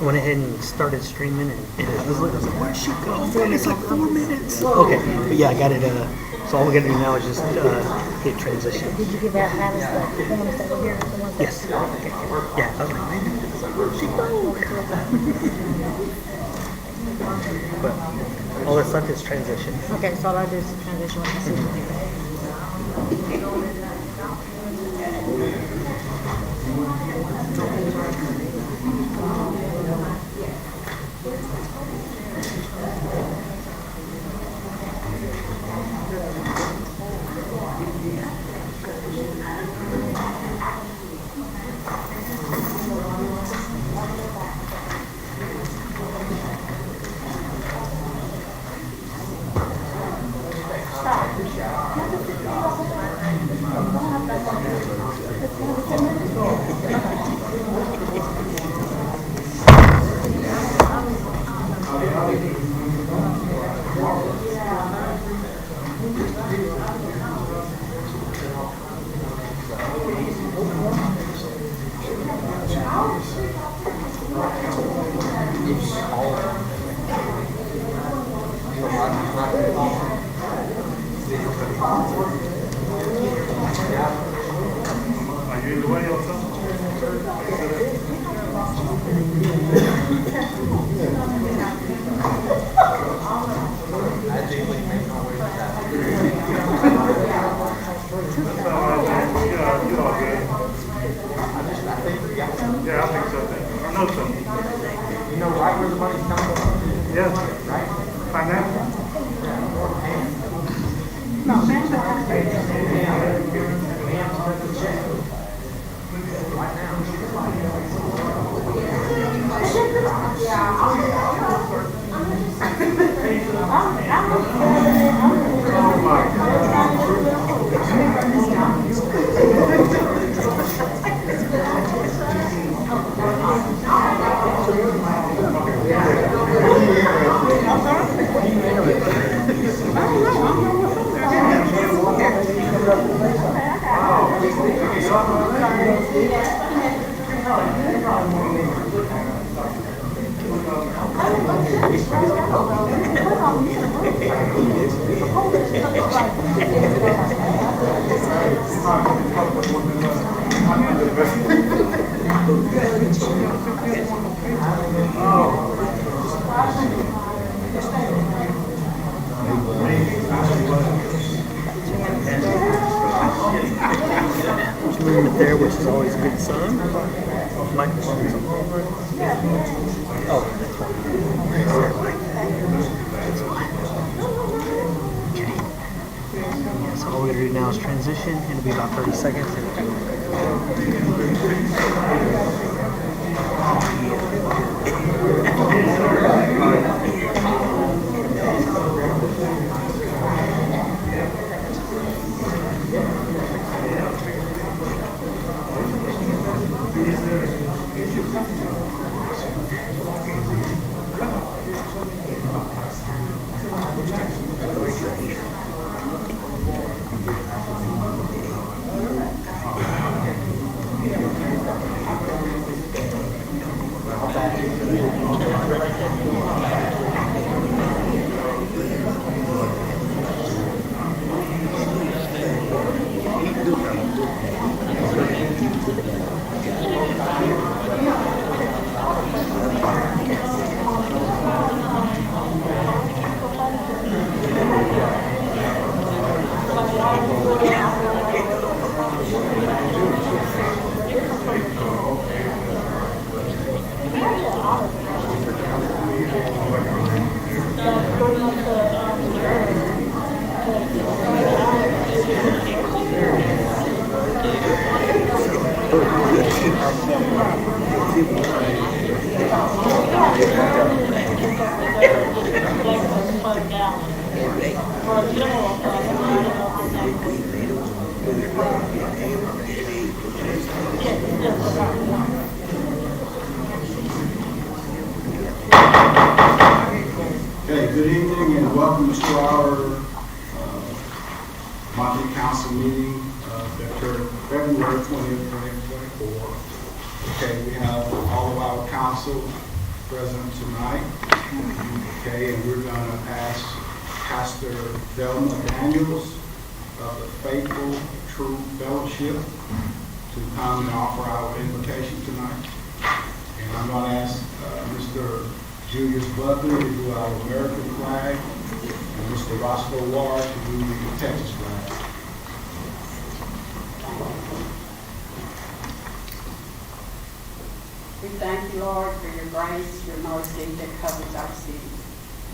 went ahead and started streaming, and I was looking, I was like, where'd she go? Man, it's like 4 minutes. Oh. Okay, but yeah, I got it. So all we gotta do now is just hit transition. Did you give out Alice the ones that were here? The ones that Yes. Yeah, I was like, man, where'd she go? But all that's left is transition. Okay, so all I do is transition when I see it. Are you in the way or something? That's all right, man. You all good. Yeah, I think so. I know so. You know right where the money's coming from? Yeah. Right? Financial? There's movement there, which is always a good sign. Microphone's on. Oh, that's fine. That's fine. Okay. Yeah, so all we gotta do now is transition. It'll be about 30 seconds. Okay, good evening and welcome to our monthly council meeting for February 20th, 2024. Okay, we have all of our council present tonight. Okay, and we're going to ask Pastor Thelma Daniels of the Faithful True Fellowship to come and offer our invitation tonight. And I'm going to ask Mr. Julius Butler to do our American flag, and Mr. Roscoe Ward to do the Texas flag. We thank you, Lord, for your grace, your mercy that covers our city.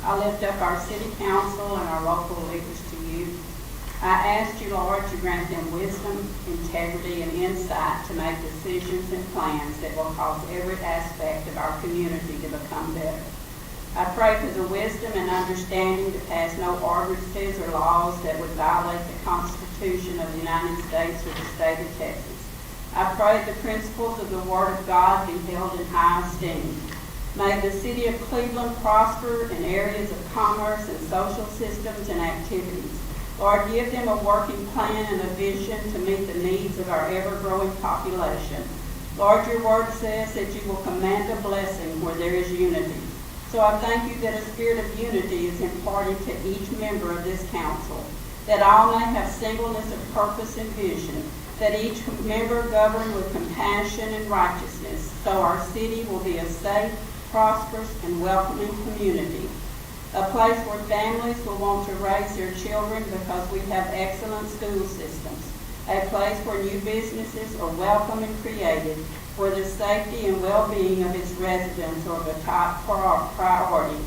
I lift up our city council and our local leaders to you. I ask you, Lord, to grant them wisdom, integrity, and insight to make decisions and plans that will cause every aspect of our community to become better. I pray for the wisdom and understanding to pass no ordinances or laws that would violate the Constitution of the United States or the state of Texas. I pray the principles of the Word of God be held in high esteem. May the city of Cleveland prosper in areas of commerce and social systems and activities. Lord, give them a working plan and a vision to meet the needs of our ever-growing population. Lord, your word says that you will command a blessing where there is unity. So I thank you that a spirit of unity is imparted to each member of this council, that all may have singleness of purpose and vision, that each member govern with compassion and righteousness, so our city will be a safe, prosperous, and welcoming community. A place where families will want to raise their children because we have excellent school systems. A place where new businesses are welcome and created, where the safety and well-being of its residents are the top priority.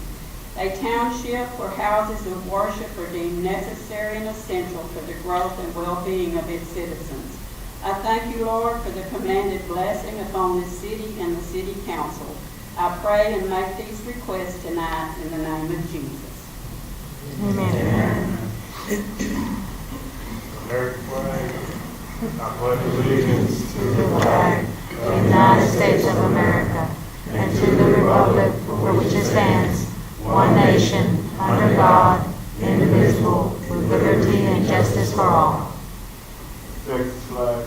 A township where houses of worship are deemed necessary and essential for the growth and well-being of its citizens. I thank you, Lord, for the commanded blessing upon this city and the city council. I pray and make these requests tonight in the name of Jesus. Amen. American flag. I pledge allegiance To the flag of the United States of America and to the republic for which it stands, one nation, under God, indivisible, with liberty and justice for all. Texas flag.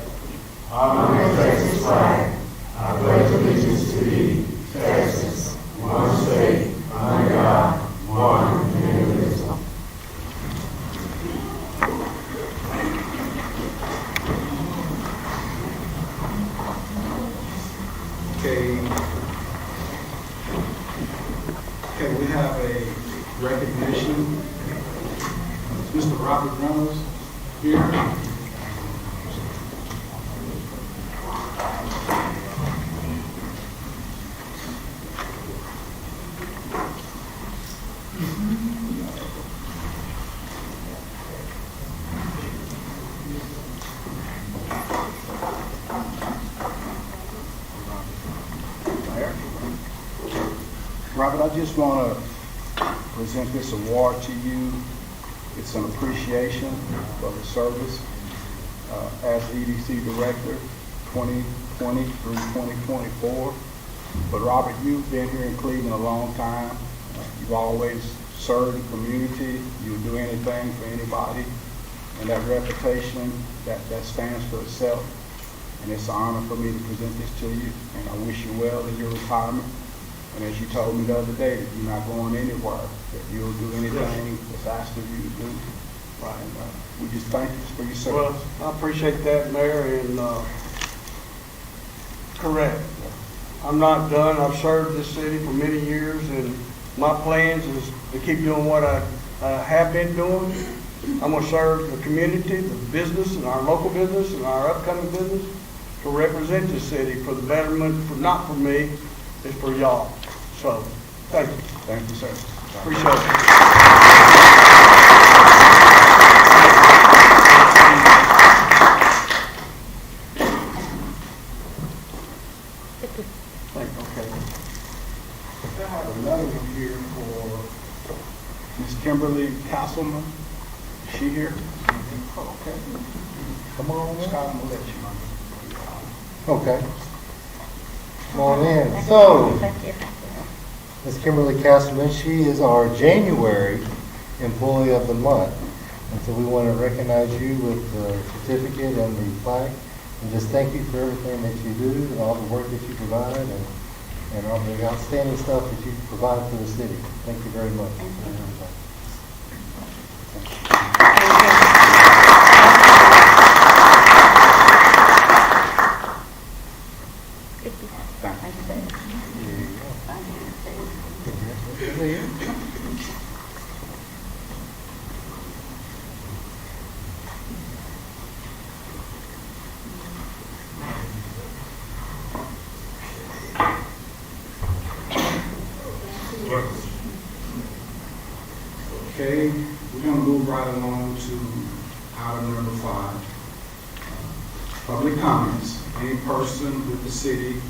Honor the Texas flag. I pledge allegiance to thee, Texas, one state, under God, one and indivisible. Okay, we have a recognition. Is Mr. Robert Reynolds here? Robert, I just want to present this award to you. It's an appreciation for the service as EDC Director 2020 through 2024. But Robert, you've been here in Cleveland a long time. You've always served the community. You'll do anything for anybody. And that reputation, that stands for itself. And it's an honor for me to present this to you. And I wish you well in your retirement. And as you told me the other day, that you're not going anywhere, that you'll do anything that's asked of you to do. Right. And we just thank you for your service. Well, I appreciate that, Mayor, and correct. I'm not done. I've served this city for many years, and my plans is to keep doing what I have been doing. I'm going to serve the community, the business, and our local business, and our upcoming business, to represent the city for the betterment, for not for me, it's for y'all. So, thank you. Thank you, sir. Appreciate it. Okay. I have another one here for Ms. Kimberly Castleman. Is she here? Okay. Come on, Scott, I'm gonna let you know. Okay. Come on in. So, Thank you. Ms. Kimberly Castleman, she is our January Employee of the Month. And so we want to recognize you with the certificate and the plaque. And just thank you for everything that you do and all the work that you provide. And and all the outstanding stuff that you provide for the city. Thank you very much. Okay, we're gonna move right along to item number 5. Public comments. Any person with the city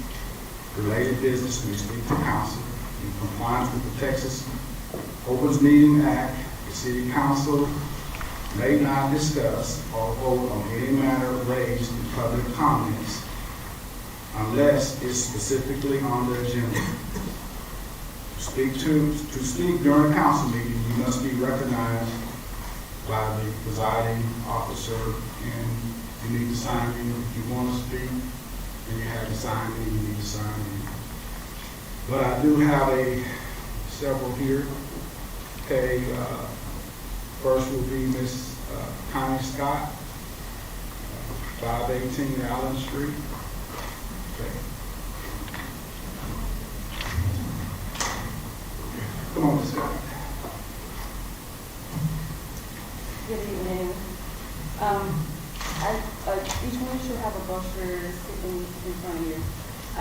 related business may speak to council in compliance with the Texas Opens Meeting Act. The city council may not discuss or vote on any matter raised in public comments unless it's specifically on the agenda. To speak during a council meeting, you must be recognized by the presiding officer, and you need to sign in. If you want to speak, and you have to sign in, you need to sign in. But I do have several here. Okay, first will be Miss Connie Scott, 518 Allen Street. Okay. Come on, Scott. Good evening. Each one should have a brochure sitting in front of you. I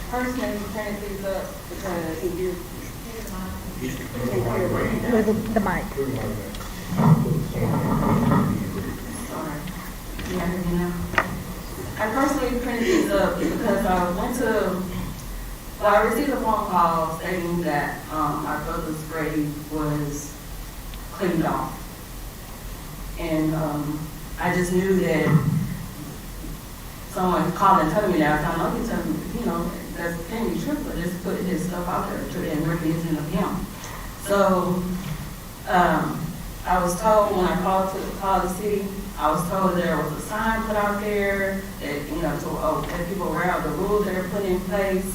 personally printed these up because you With the mic. Sorry. I personally printed these up because I received a phone call stating that my brother's grave was cleaned off. And I just knew that someone called and told me that. I know he told me, that can't be true, but just put his stuff out there and representing of him. So I was told when I called the city, I was told there was a sign put out there that, that people were aware of the rules that are put in place.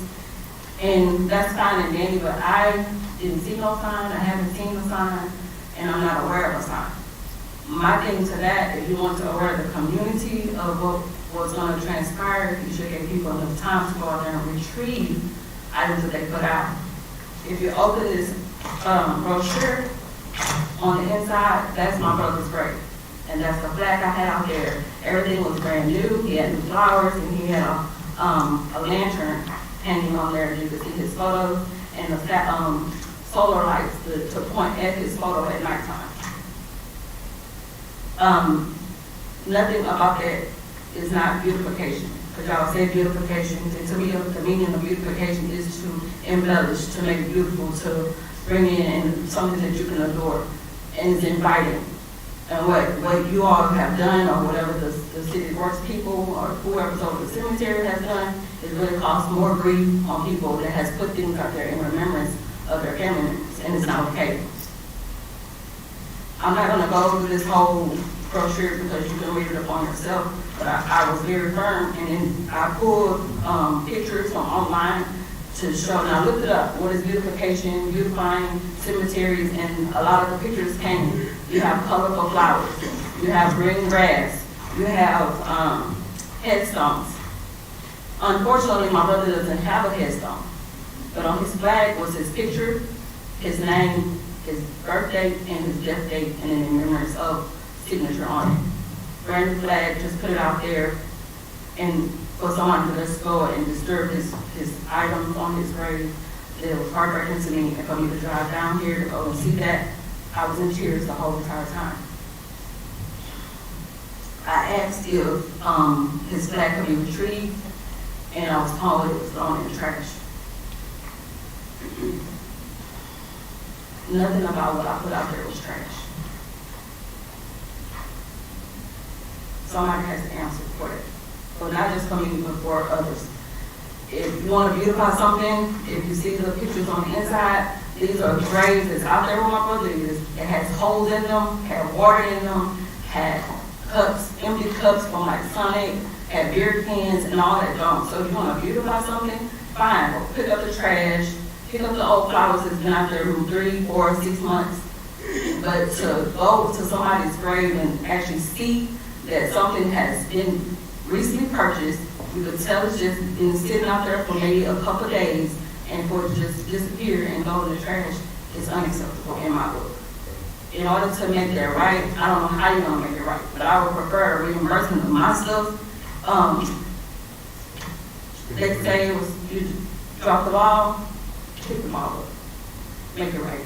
And that's fine and dandy, but I didn't see no sign, I haven't seen the sign, and I'm not aware of a sign. My thing to that, if you want to aware the community of what's going to transpire, you should give people enough time to go out there and retrieve items that they put out. If you open this brochure, on the inside, that's my brother's grave. And that's the plaque I had out there. Everything was brand new. He had new flowers, and he had a lantern hanging on there. You could see his photos and the solar lights to point at his photo at nighttime. Nothing about that is not beautification. Because y'all say beautification, and to me, the meaning of beautification is to embellish, to make it beautiful, to bring in something that you can adore, and it's inviting. And what you all have done, or whatever the city works people, or whoever's over the cemetery has done, is really caused more grief on people that has put things out there in remembrance of their family members, and it's not okay. I'm not going to go through this whole brochure because you can read it upon yourself, but I was very firm, and then I pulled pictures from online to show. Now I looked it up. What is beautification, beautifying cemeteries, and a lot of the pictures came. You have colorful flowers, you have green grass, you have headstones. Unfortunately, my brother doesn't have a headstone, but on his flag was his picture, his name, his birth date, and his death date, and in remembrance of signature on it. Brand new flag, just put it out there, and for someone to just go and disturb his items on his grave, it was heartbreaking to me. And for me to drive down here to go and see that, I was in tears the whole entire time. I asked if his flag could be retrieved, and I was told it was thrown in the trash. Nothing about what I put out there was trash. Somebody has to answer for it. But not just for me, but for others. If you want to beautify something, if you see the pictures on the inside, these are graves that's out there with my brother. It has holes in them, had water in them, had cups, empty cups from like Sonic, had beer cans and all that junk. So if you want to beautify something, fine, or pick up the trash, pick up the old flowers that's been out there for 3, 4, 6 months. But to go to somebody's grave and actually see that something has been recently purchased, you could tell it's just been sitting out there for maybe a couple of days, and for it to just disappear and go in the trash is unacceptable in my book. In order to make that right, I don't know how you're gonna make it right, but I would prefer reimbursement of my stuff. They say it was, you drop the ball, pick the ball up, make it right.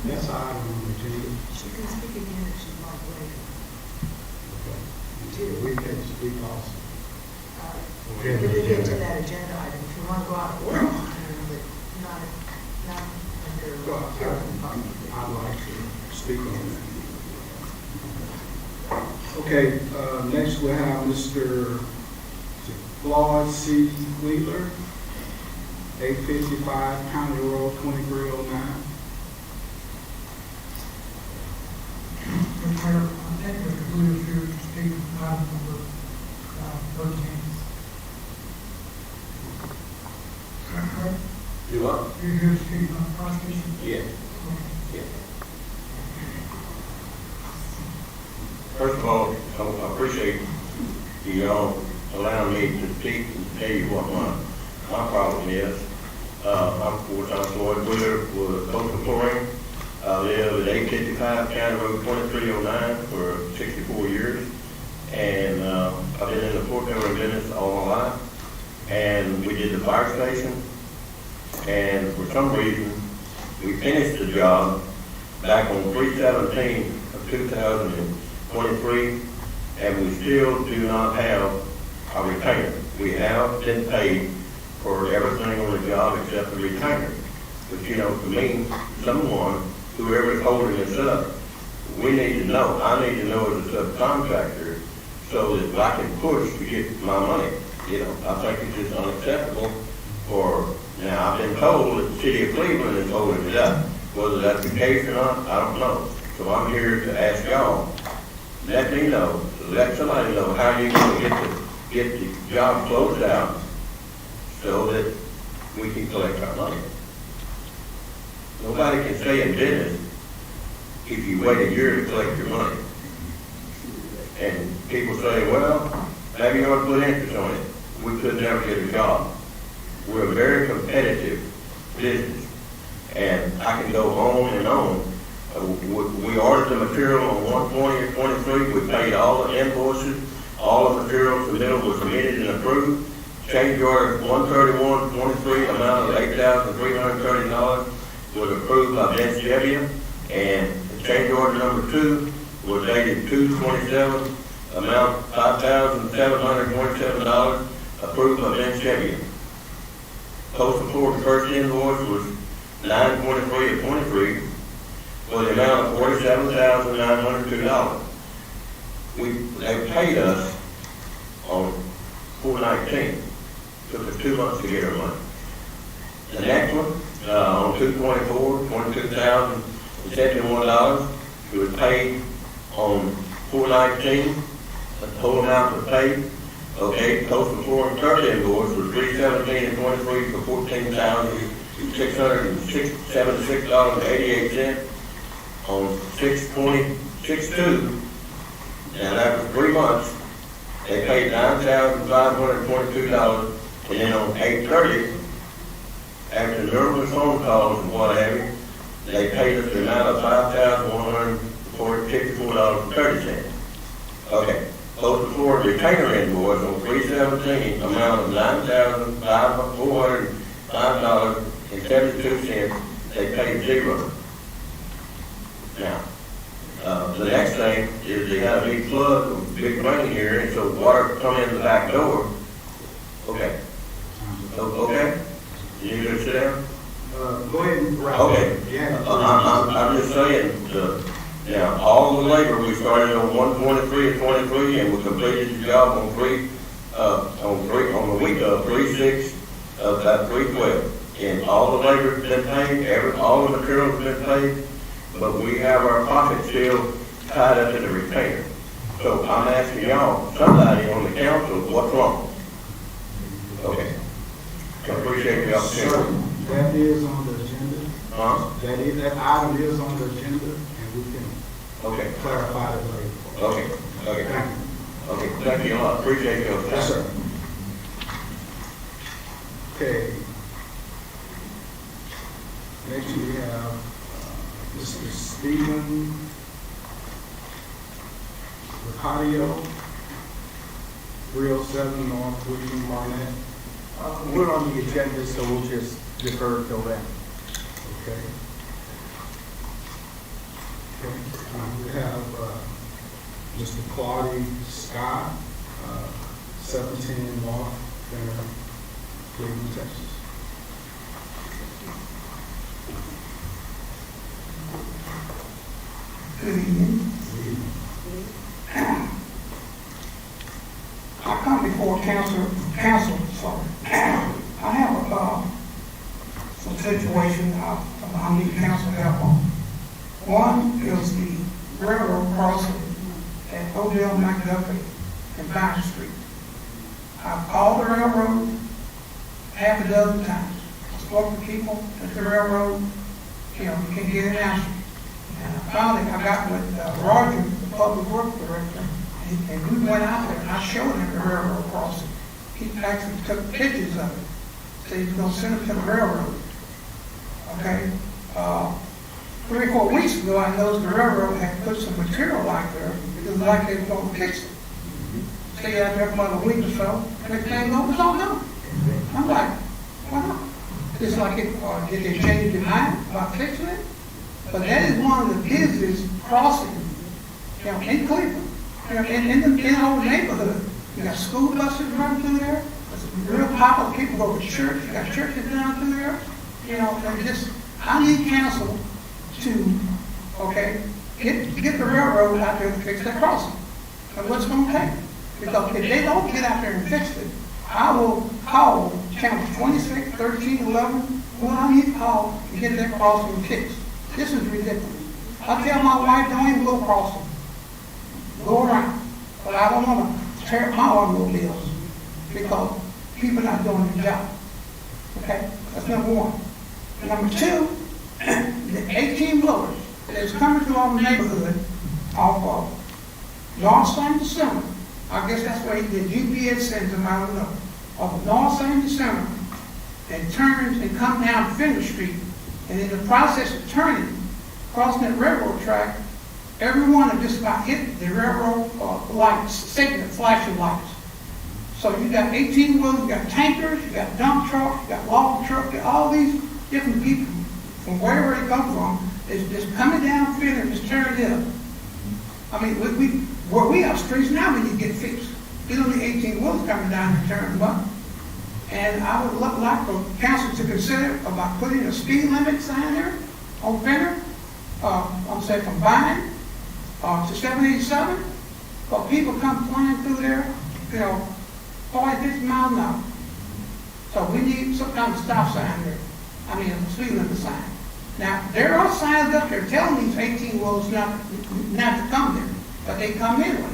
Next item on the agenda. She can speak again if she'd like later. Okay. We can speak also. We did get to that agenda item, if you want to go out of order, but not under. Well, I'd like to speak on that. Okay, next we have Mr. Claude C. Wheeler, 855 County Road 2309. Mr. Mayor, I'm taking the conclusion here to speak on item number 13. Is that correct? You what? You're here to speak on the prosecution? Yeah. Okay. Yeah. First of all, I appreciate you all allowing me to speak and tell you what my problem is. I'm full-time Floyd Wheeler with Coastal Flooring. I live at 855 County Road 2309 for 64 years. And I've been in the Fort Miller business all my life. And we did the fire station. And for some reason, we finished the job back on 3/17 of 2023, and we still do not have a retainer. We have been paid for everything on the job except the retainer. But you know, to me, someone, whoever's holding this up, we need to know. I need to know as a subcontractor so that I can push to get my money. You know, I think it's just unacceptable for. Now, I've been told that the city of Cleveland is holding it up. Whether that's the case or not, I don't know. So I'm here to ask y'all, let me know, let somebody know how you're going to get the job closed out so that we can collect our money. Nobody can stay in business if you wait a year to collect your money. And people say, well, maybe you ought to put interest on it. We could never get a job. We're a very competitive business, and I can go on and on. We ordered the material on 120 or 23. We paid all the invoices, all the material submitted was submitted and approved. Change order 131-23, amount of $8,330 was approved by Vince Jebbia, and change order number 2 was dated 2/27, amount $5,727, approved by Vince Jebbia. Coastal Florida first invoice was 9/23 of 23 for the amount of $47,902. They paid us on 4/19. Took us 2 months to get our money. The next one, on 2/24, $22,071. It was paid on 4/19. The total amount was paid. Okay, Coastal Florida third invoice was 3/17 and 23 for $14,676.88 on 6/20/62. Now that was 3 months. They paid $9,522, and then on 8/30, after numerous phone calls and what have you, they paid us the amount of $5,154.30. Okay. Coastal Florida retainer invoice on 3/17, amount of $9,405.72. They paid $0. Now, the next thing is they got a big flood, a big rain here, and so water come in the back door. Okay. Okay? You need to sit down? Go ahead and wrap Okay. up. Yeah. I'm just saying, now, all the labor, we started on 1/23 of 23, and we completed the job on the week of 3/6 of that 3/12. And all the labor's been paid, all the materials have been paid, but we have our pocket still tied up in the retainer. So I'm asking y'all, somebody on the council, what's wrong? Okay. I appreciate the Sir, opportunity. that is on the agenda. Huh? That item is on the agenda, and we can Okay. clarify it later. Okay. Okay. Thank you. Okay. Thank you a lot. Appreciate your time. Yes, sir. Okay. Next we have Mr. Stephen Ricardo, 307 North William Barnett. We're on the agenda, so we'll just defer till then. Okay. Okay. We have Mr. Claudia Scott, 17 North Center, Cleveland, Texas. Good evening. I come before council, sorry. I have some situation I need council help on. One is the railroad crossing at Odell McDuffie and Vine Street. I've called the railroad half a dozen times. I spoke to people at the railroad, you can get an answer. And finally, I got with Roger, the public works director, and we went out there and I showed him the railroad crossing. He actually took pictures of it. Said he was going to send them to the railroad. Okay. 3 or 4 weeks ago, I noticed the railroad had put some material out there because like they were going to fix it. Stay out there for about a week or so, and everything was all done. I'm like, why not? It's like, did they change their mind about fixing it? But that is one of the busiest crossings, in Cleveland, in the whole neighborhood. You got school buses running through there. It's real popular. People go to church. You got churches down through there. And I need council to, get the railroad out there to fix that crossing. And what's going to take? Because if they don't get out there and fix it, I will call channels 26, 13, 11, who I need to call to get that crossing fixed. This is ridiculous. I tell my wife, don't even go crossing. Go around. But I don't want to tear up my automobiles because people not doing their job. Okay? That's number one. And number two, the 18 blowers that's coming through our neighborhood off of North St. December. I guess that's where the GPS sends them, I don't know. Off of North St. December and turns and comes down Fender Street. And in the process of turning, crossing that railroad track, everyone had just about hit the railroad lights, signal, flashing lights. So you got 18 wheels, you got tankers, you got dump trucks, you got log trucks, you got all these different people from wherever they come from, is just coming down Fender and just turning it up. I mean, where we have streets now, we need to get fixed. Get on the 18 wheels coming down and turning them up. And I would like for council to consider about putting a speed limit sign there on Fender. I'm saying from Vine to 787. But people come flying through there, 40, 50 miles an hour. So we need some kind of stop sign there. I mean, a speed limit sign. Now, there are signs up there telling these 18 wheels not to come there, but they come anyway.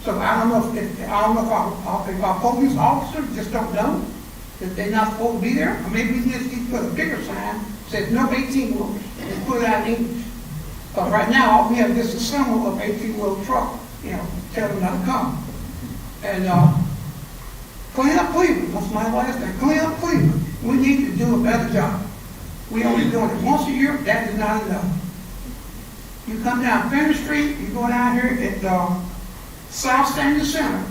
So I don't know if our police officers just don't know that they're not supposed to be there, or maybe we just need to put a bigger sign that says no 18 wheels and put it out in English. But right now, all we have is a symbol of 18-wheel truck, tell them not to come. And clean up Cleveland. That's my last thing. Clean up Cleveland. We need to do a better job. We only doing it once a year. That is not enough. You come down Fender Street, you go down here at South St. Center,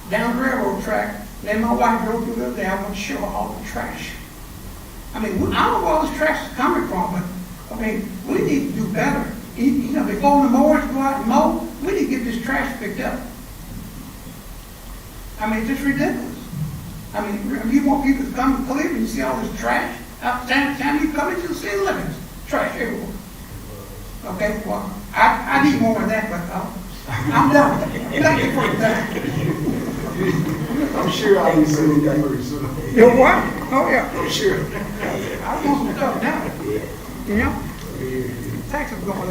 down the railroad track. Then my wife drove through the other day. I want to show her all the trash. I mean, I don't know where all this trash is coming from, but I mean, we need to do better. Before the mowers go out and mow, we need to get this trash picked up. I mean, it's just ridiculous. I mean, you want people to come to Cleveland and see all this trash? Time you come into the city limits, trash everywhere. Okay, well, I need more than that, but I'm done. Thank you for your time. I'm sure I'll be seeing that very soon. You know what? Oh, yeah. I'm sure. I want some stuff now. Taxes going up.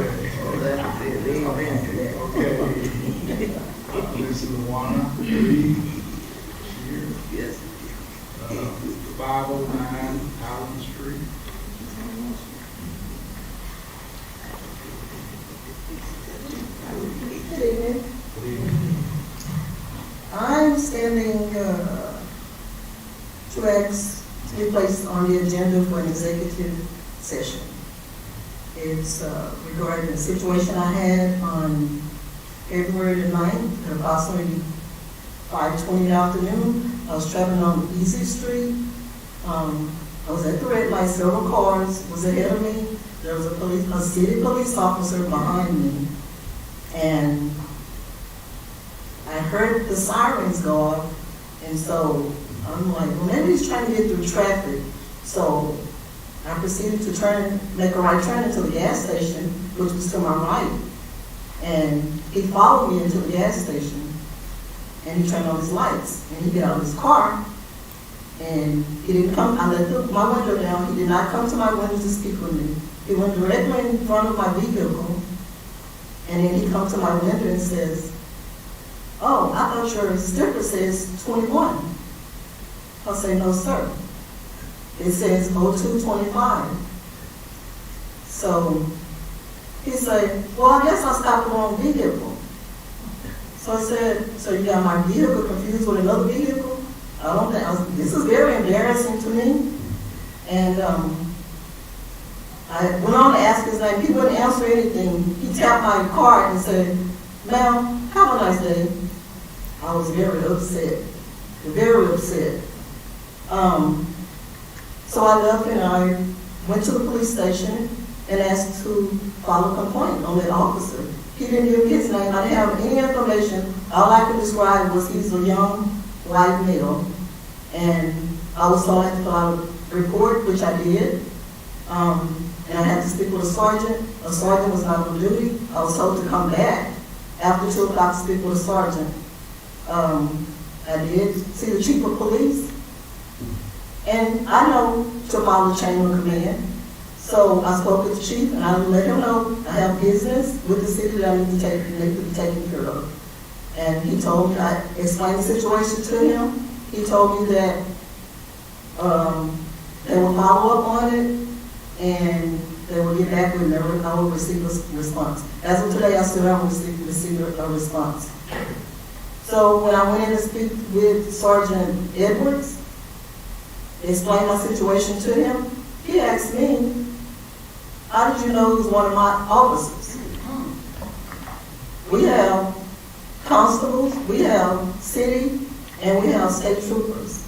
Okay. Lisa Luana Reed, here. Yes. 509 Allen Street. Good evening. I'm standing to ask to be placed on the agenda for an executive session. It's regarding a situation I had on February the 9th, at approximately 5:20 in the afternoon. I was traveling on Easy Street. I was at the red light, several cars was ahead of me. There was a city police officer behind me. And I heard the sirens go off, and so I'm like, well, maybe he's trying to get through traffic. So I proceeded to make a right turn into the gas station, which was to my right. And he followed me into the gas station, and he turned on his lights, and he got out of his car, and he didn't come. I let my window down. He did not come to my window to speak with me. He went directly in front of my vehicle, and then he comes to my window and says, "Oh, I thought your sticker says 21. I'll say, "No, sir. It says 0225. So he said, "Well, I guess I stopped the wrong vehicle." So I said, "So you got my vehicle confused with another vehicle?" I don't think, this is very embarrassing to me. And I went on to ask his name. He wouldn't answer anything. He tapped my card and said, "Ma'am, have a nice day." I was very upset, very upset. So I left and I went to the police station and asked to file a complaint on that officer. He didn't give his name. I didn't have any information. All I could describe was he's a young white male. And I was told I had to file a report, which I did. And I had to speak with a sergeant. A sergeant was not on duty. I was told to come back after 2 o'clock to speak with a sergeant. I did see the chief of police. And I know to follow the chain of command. So I spoke with the chief and I let him know I have business with the city that I need to be taken care of. And he told me, I explained the situation to him. He told me that they will follow up on it and they will get back with me. I will receive a response. As of today, I still haven't received a response. So when I went in to speak with Sergeant Edwards, explained my situation to him, he asked me, "How did you know he was one of my officers?" We have constables, we have city, and we have state troopers.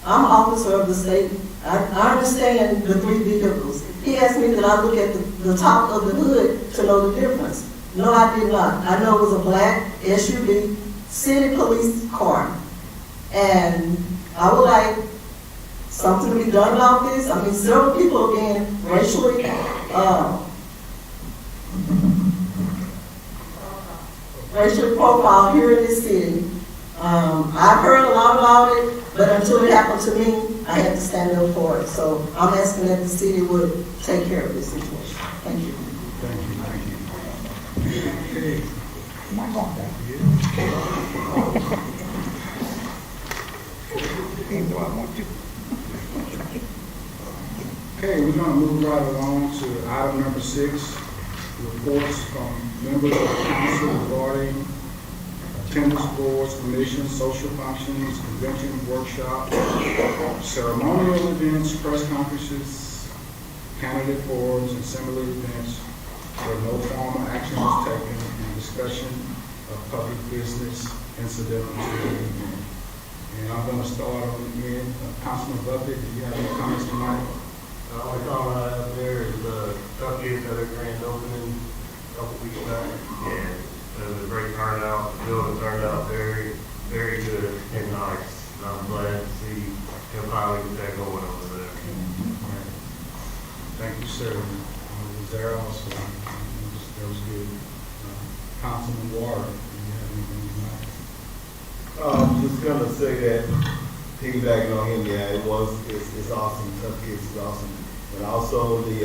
I'm an officer of the state. I understand the 3 vehicles. He asked me that I look at the top of the hood to know the difference. No, I did not. I know it was a black SUV city police car. And I would like something to be done about this. I mean, several people are being racially profiled here in this city. I've heard a lot about it, but until it happened to me, I had to stand up for it. So I'm asking that the city would take care of this situation. Thank you. Thank you. Am I going back? Even though I want to. Okay, we're going to move right along to item number 6, reports from members of the council regarding attendance boards, commissions, social functions, conventions, workshops, ceremonial events, press conferences, candidate forums, and similar events where no formal action is taken and discussion of public business incidental to the event. And I'm going to start on the end. Councilman Buffett, do you have any comments tonight? The only comment I have there is Tuckett had a grand opening a couple weeks back, and it was a great turnout. The building turned out very, very good and nice. And I'm glad to see him finally get that going over there. Thank you, sir. I was there also. That was good. Councilman Ward, do you have anything tonight? I'm just gonna say that piggybacking on him, yeah, it's awesome. Tough Kids is awesome, and also the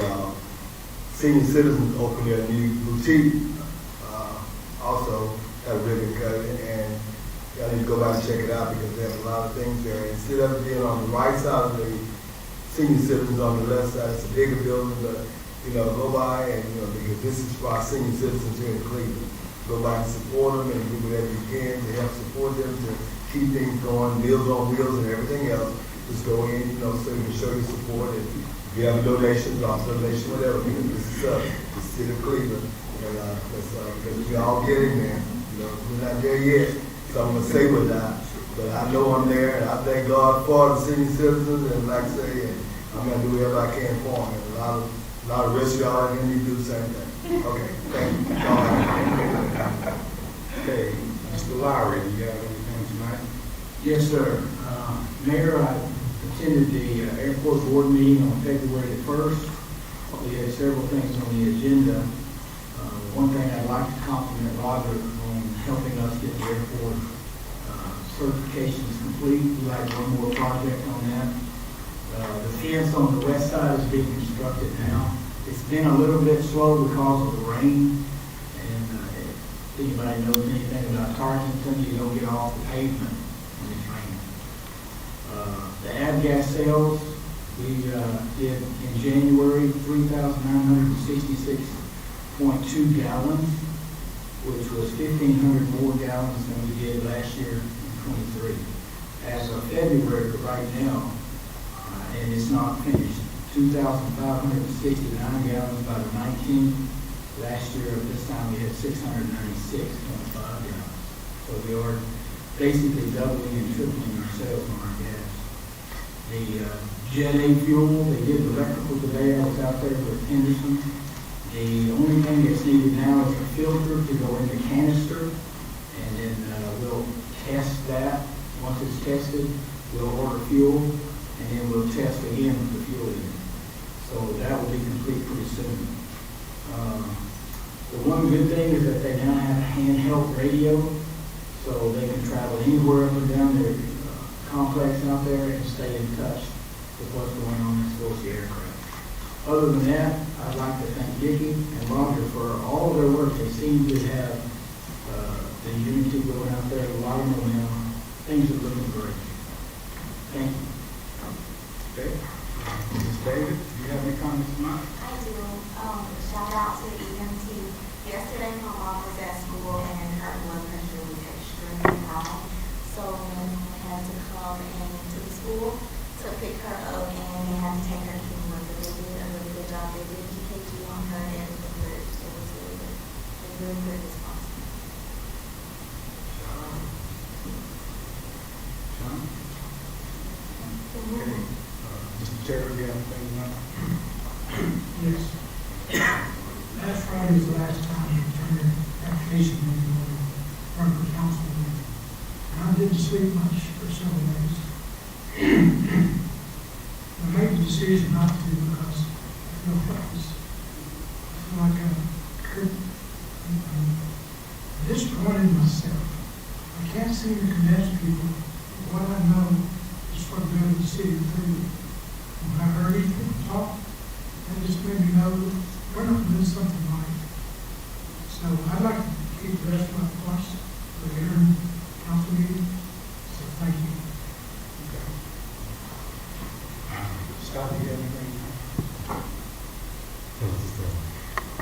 senior citizens opening a new boutique. Also, had a ribbon cutting, and y'all need to go by and check it out because they have a lot of things there. Instead of it being on the right side of the senior citizens, on the left side, it's a bigger building, but, you know, go by and, you know, because this is for our senior citizens here in Cleveland. Go by and support them and do whatever you can to help support them to keep things going, Meals on Wheels and everything else. Just go in, you know, so you can show your support. And if you have a donation, drop a donation, whatever, because this is the city of Cleveland. And because we all getting there. You know, we're not there yet. So I'm going to say we're not. But I know I'm there, and I thank God for the senior citizens. And like I say, I'm going to do whatever I can for them. And a lot of rest of y'all need to do the same thing. Okay, thank you. Okay, Mr. Lowry, do you have anything tonight? Yes, sir. Mayor, I attended the airport board meeting on February the 1st. We had several things on the agenda. One thing I'd like to compliment Roger on helping us get the airport certifications complete. We have one more project on that. The fence on the west side is being constructed now. It's been a little bit slow because of the rain. And if anybody knows anything about Tarkington, you don't get off the pavement when it's raining. The avgas sales, we did in January 3,966.2 gallons, which was 1,500 more gallons than we did last year in 23. As of February right now, and it's not finished, 2,569 gallons by the 19th. Last year at this time we had 696.5 gallons. So we are basically doubling and tripling our sales on our gas. The Jet A fuel, they did electrical today. I was out there with Henderson. The only thing that's needed now is a filter to go in the canister, and then we'll test that. Once it's tested, we'll order fuel, and then we'll test again with the fuel in. So that will be complete pretty soon. The one good thing is that they now have a handheld radio, so they can travel anywhere up and down their complex out there and stay in touch with what's going on as far as the aircraft. Other than that, I'd like to thank Vicki and Roger for all of their work. They seem to have the unity going out there, a lot of momentum. Things are looking great. Thank you. Okay. Ms. David, do you have any comments tonight? I do. Shout out to the EMT. Yesterday, my mom was at school and her blood pressure was extremely high. So we had to come into the school to pick her up, and they had to take her chemo. But they did a really good job. They did EKG on her, and it was good. It was really good. It was really good response. John? Okay. Mr. Terry, do you have anything tonight? Yes. Last Friday was the last time you turned your application in front of the council. And I didn't sleep much for several days. I made the decision not to because I feel helpless. I feel like I'm disappointed in myself. I can't seem to convince people that what I know is for the good of the city of Cleveland. When I heard these people talk, that just made me know we're not doing something right. So I'd like to keep the rest of my thoughts for the interim council meeting. So thank you. Scott, do you have anything?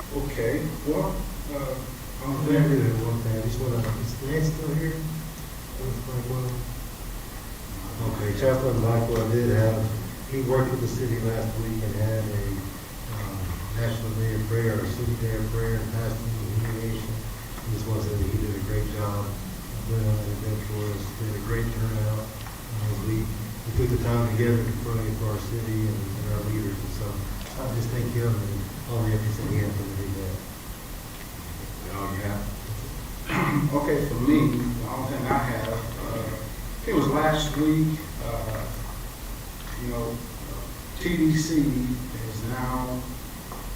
Okay, well, I'm very good at one thing. I just want to, is Lance still here? Okay, Chaplain Michael, I did have, he worked with the city last week and had a National Day of Prayer, or City Day of Prayer, and fasting and humiliation. He just wants to say that he did a great job putting on that event for us. Did a great turnout. We took the time together to pray for our city and our leaders, and so I just thank him and all the efforts that he had to do that. all you have? Okay, for me, the only thing I have, it was last week, TDC is now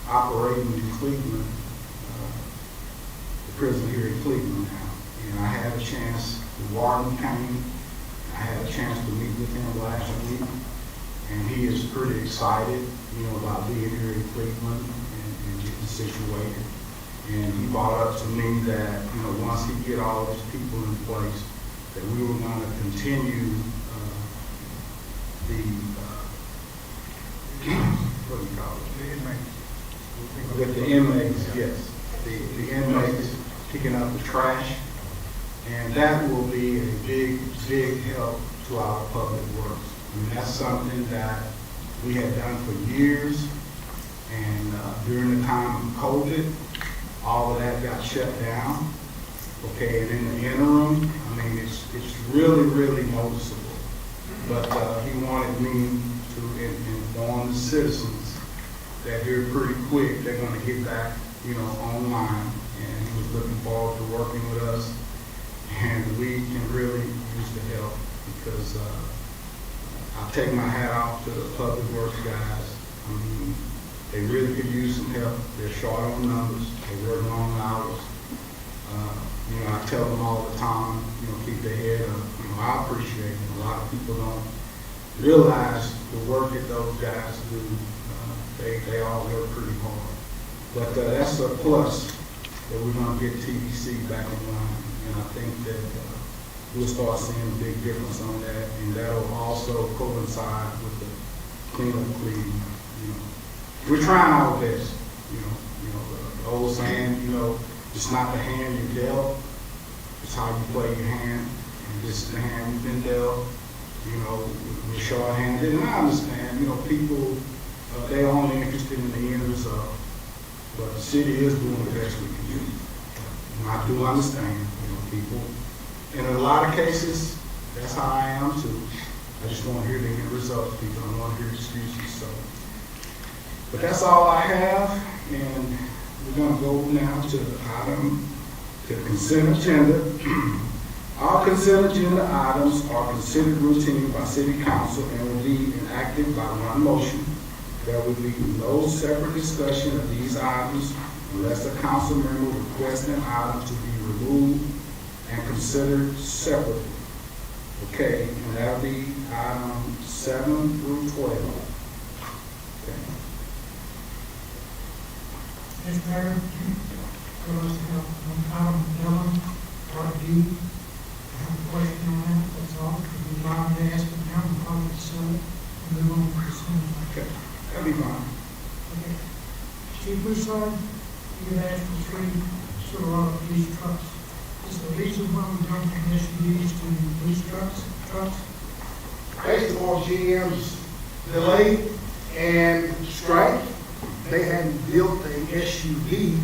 operating in Cleveland, the prison here in Cleveland now. And I had a chance, the warden came, I had a chance to meet with him last week, and he is pretty excited, about being here in Cleveland and getting situated. And he brought up to me that, once he get all those people in place, that we were going to continue what do you call it? The inmates. With the inmates, yes. The inmates picking up the trash. And that will be a big, big help to our public works. I mean, that's something that we had done for years. And during the time of COVID, all of that got shut down. Okay, and in the interim, I mean, it's really, really noticeable. But he wanted me to inform the citizens that here pretty quick, they're going to get back, online. And he was looking forward to working with us. And we can really use the help because I take my hat off to the public works guys. I mean, they really could use some help. They're short on numbers. They work long hours. I tell them all the time, keep their head up. I appreciate it. A lot of people don't realize the work that those guys do. They all work pretty hard. But that's a plus that we're going to get TDC back in line. And I think that we'll start seeing a big difference on that. And that'll also coincide with the cleanup cleaning. We're trying our best. The old saying, it's not the hand you dealt, it's how you play your hand. And this is the hand you've been dealt. We're short-handed. And I understand, people, they're only interested in the end result. But the city is doing the best we can do. And I do understand, people. And in a lot of cases, that's how I am too. I just want to hear the end results, people. I don't want to hear excuses. So, but that's all I have, and we're going to go now to the consent agenda. All consent agenda items are considered routine by City Council and will be enacted by one motion. There will be no separate discussion of these items unless a council member requests an item to be removed and considered separately. Okay, and that'll be item 7 through 12. Okay. Mr. Mayor, for us to have item 11, part D, I have a question on that, that's all. Could you allow me to ask it now, and probably sell it, and move on to consent? Okay, that'll be fine. Okay. Chief Broussard, you had asked for 3 sort of police trucks. Is the reason why we don't have SUVs to police trucks? Based upon GM's delay and strike, they hadn't built an SUV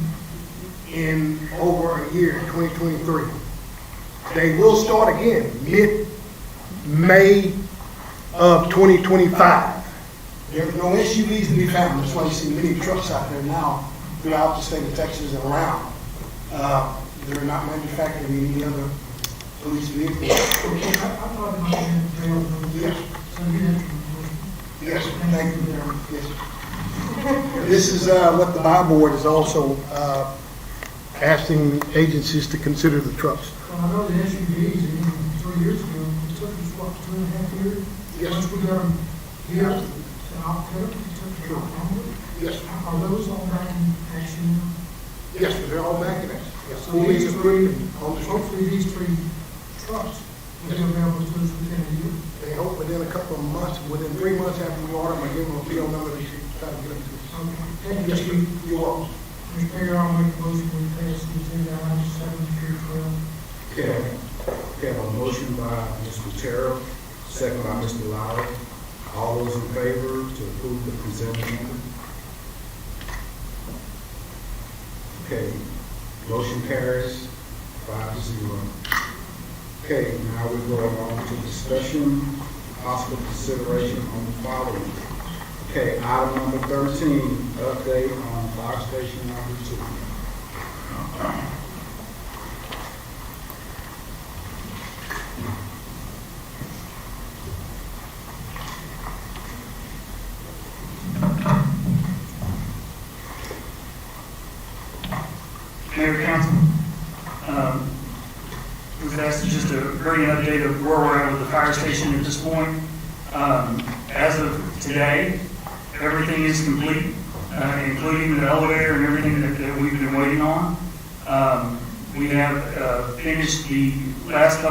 in over a year, 2023. They will start again mid-May of 2025. There's no SUVs to be found. That's why you see many trucks out there now throughout the state of Texas and around. They're not manufacturing any other police vehicles. I thought it might have been Yes. So you have to. Yes, thank you, Mayor. Yes. This is what the buy board is also asking agencies to consider the trucks. Well, I know the SUVs, 3 years ago, it took us, what, 2.5 years? Yes. Once we got them here to outfit, it took longer. Yes. Are those all back in action now? Yes, they're all back in it. Yes. So these Fully three, on the street. hopefully these 3 trucks will be available to us within a year. They hope within a couple of months, within 3 months after we order them, I give them a PO number, they should try to get them to us. Okay. Thank you, Yes, Chief. you're welcome. Mr. Mayor, I'll make a motion to pass the agenda items 7 through 12. Okay. We have a motion by Mr. Terrell, second by Mr. Lowry. All those in favor to approve the consent agenda? Okay, motion carries 5-0. Okay, now we go on to discussion, possible consideration on the following. Okay, item number 13, update on fire station number 2. Mayor, Council, we've asked just to bring an update of where we're at with the fire station at this point. As of today, everything is complete. including the elevator and everything that we've been waiting on. We have finished the last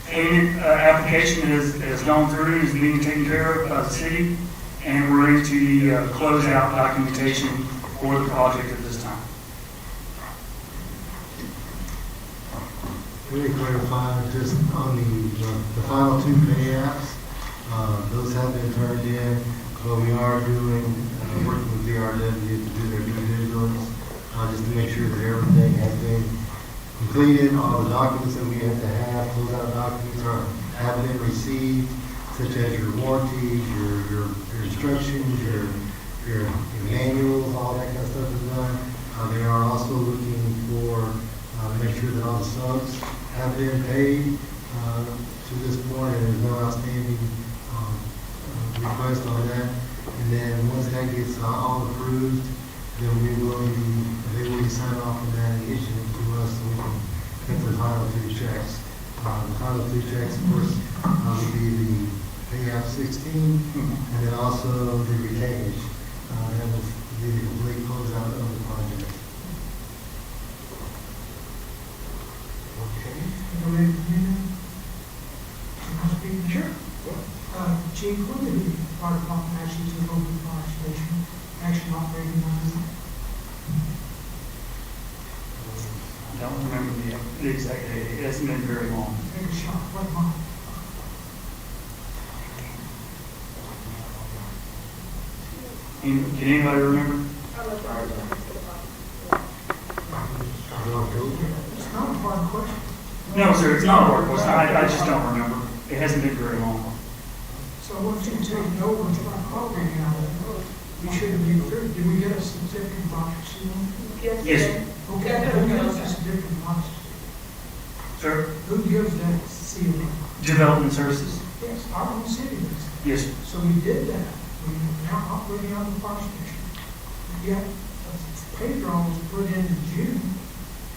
payment application has gone through and is being taken care of by the city, and we're into the closeout documentation for the project at this time. Let me clarify just on the final two pay apps. Those have been turned in, but we are doing, working with DRW to do their due diligence, just to make sure that everything has been completed. All the documents that we have to have, closeout documents have been received, such as your warranties, your instructions, your manuals, all that kind of stuff is done. They are also looking for, make sure that all the subs have been paid to this point, and there's no outstanding request on that. And then once that gets all approved, then they will be signed off on that and issued it to us so we can get the final two checks. The final two checks, of course, would be the pay app 16, and then also the retainage. That was the complete closeout of the project. Sure. Chief, when did the fire department actually take over the fire station, actually operating on it? I don't remember the exact date. It hasn't been very long. Take a shot. What month? Can anybody remember? It's not a hard question. No, sir, it's not a hard question. I just don't remember. It hasn't been very long. So once you take it over and start operating on it, you shouldn't be through. Did we get a certificate of occupancy? Yes. Okay, who gives us a certificate of occupancy? Sir? Who gives that seal? Development services. Yes, our own city does. Yes, sir. So we did that. We are now operating on the fire station. Yet, a pay draw was put in June,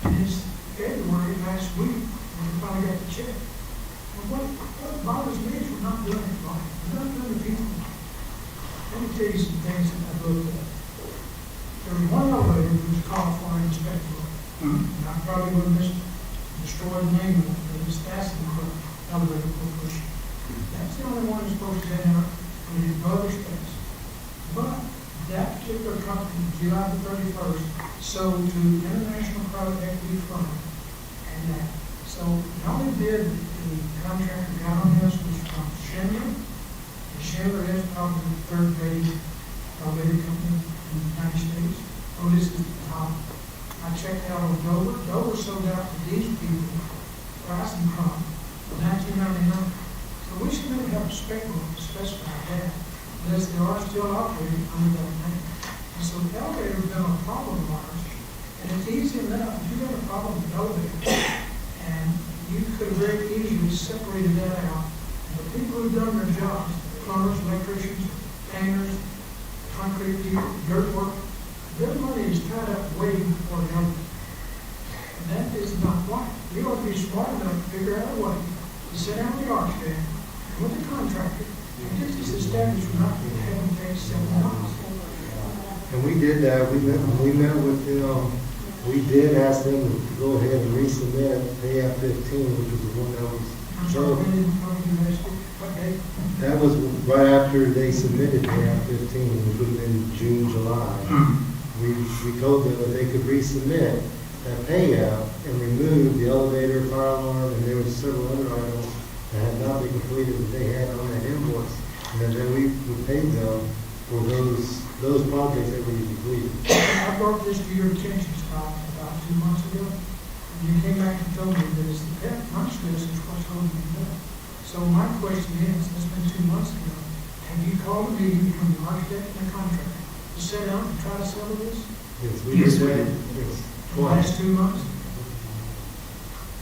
and it's February last week when we finally got the check. And what bothers me is we're not doing it right. We're not doing the people. Let me tell you some things that I've looked at. There was one elevator that was called for an inspector. And I probably would have destroyed the name of it, but it's Stassen Elevator Corporation. That's the only one that's supposed to be in there. We did no other space. But that particular company, July the 31st, sold to International Private Equity Fund. And that. So the only bid the contractor got on this was from Schindler. And Schindler is probably the third rated elevator company in the United States. Otis is the top. I checked out on Dover. Dover sold out to these people, Price and Crump, in 1999. So we should really have a spec book to specify that, unless they are still operating under that name. And so the elevator has been a problem of ours, and it's easy enough. If you have a problem with the elevator, and you could have very easily separated that out, and the people who've done their jobs, plumbers, electricians, painters, concrete people, dirt work, their money is tied up waiting for the elevator. And that is not right. We ought to be smart enough to figure out a way to sit down with the architect, with the contractor, and get this established without having to pay $7. And we did that. We met with them. We did ask them to go ahead and resubmit pay app 15, which was the one that was. That was right after they submitted pay app 15, which would have been June, July. We told them that they could resubmit that pay app and remove the elevator, fire alarm, and there were several other items that had not been completed that they had on that invoice. And then we paid them for those projects that we completed. I brought this to your attention, Scott, about 2 months ago. And you came back and told me that it's the pet punch list is what's holding you up. So my question is, it's been 2 months ago, have you called a meeting between the architect and the contractor to sit down and try to settle this? Yes, we did that. The last 2 months?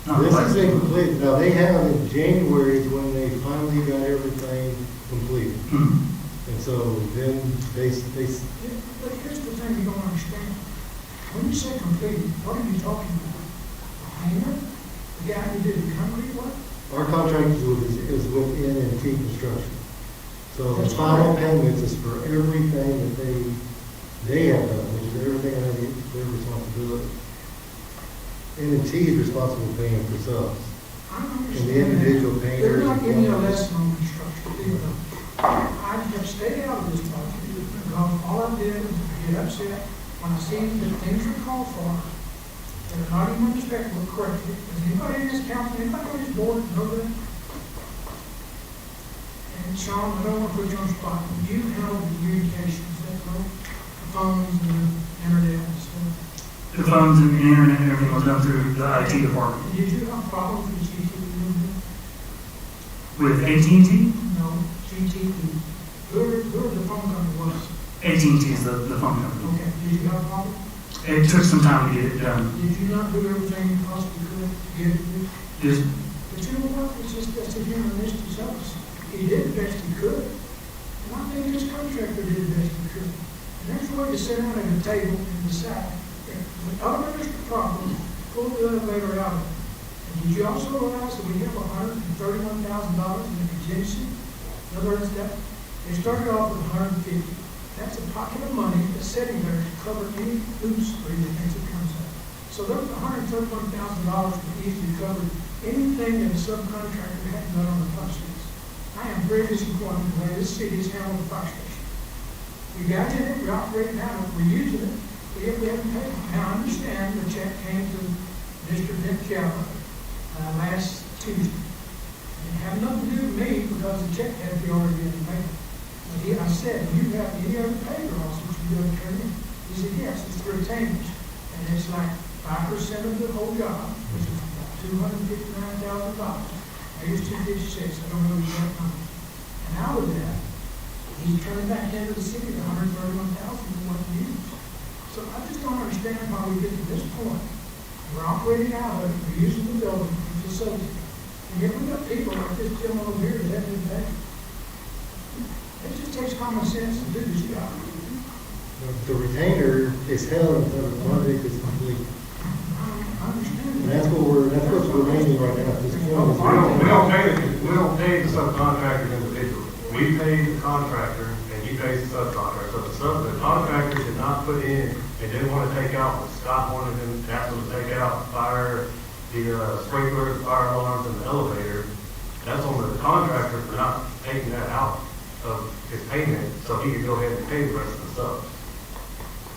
This has been completed. Now, they have in January is when they finally got everything completed. And so then they Yeah, but here's the thing you don't understand. When you say completed, what are you talking about? A hanger? The guy who did the concrete work? our contract is with N&T Construction. So the That's final correct. payments is for everything that they have done, which is everything under their responsibility. M&T is responsible for paying for subs. I And the understand individual that. painters. They're not giving you a lesson on construction, either. I have stayed out of this project because all I did was get upset when I see that things are called for that are not even respectable correctly. Does anybody in this council, anybody on this board know that? And Sean, I don't want to put you on the spot, but you handle the communications, that the phones and the internet and stuff. The phones and the internet and everything was done through the IT department. Did you have problems with GTE? With AT&T? No, GTE. Who the phone company was? AT&T is the phone company. Okay, did you have a problem? It took some time to get it done. Did you not do everything you possibly could to get it? Just, But you know what, it's just, that's a humanistic service. He did the best he could. And I think this contractor did the best he could. And there's a way to sit down at a table and decide, if the elevator's the problem, pull the elevator out of it. And did you also realize that we have $131,000 in the contingency? In other words, that, they started off with 150. That's a pocket of money that's sitting there to cover any loose or anything that comes up. So there's $131,000 that easily covered anything that a subcontractor had done on the pump station. I am very disappointed in the way this city is handling the fire station. We got in it, we operated now, we're using it, but yet we haven't paid it. Now, I understand the check came to Mr. Nick Calvin last Tuesday. It had nothing to do with me because the check had to be already been paid. But I said, do you have any other pay girls that you don't turn in? He said, yes, it's the retainage. And it's like 5% of the whole job, which is about $259,000. I used 256, I don't know the exact number. And out of that, he's turning back into the city the $131,000 for what he used. So I just don't understand why we get to this point. We're operating out of it, we're using the building, the facility. And yet we've got people like this gentleman over here that haven't been paid. It just takes common sense to do this job. The retainer is held until the project is complete. I understand And that. that's what's remaining right now at this point. We don't pay the subcontractors individually. We pay the contractor and he pays the subcontractor. So the contractor did not put in, they didn't want to take out what Scott wanted them to have to take out, the sprinklers, fire alarms, and the elevator. That's on the contractor for not taking that out of his payment so he could go ahead and pay the rest of the stuff.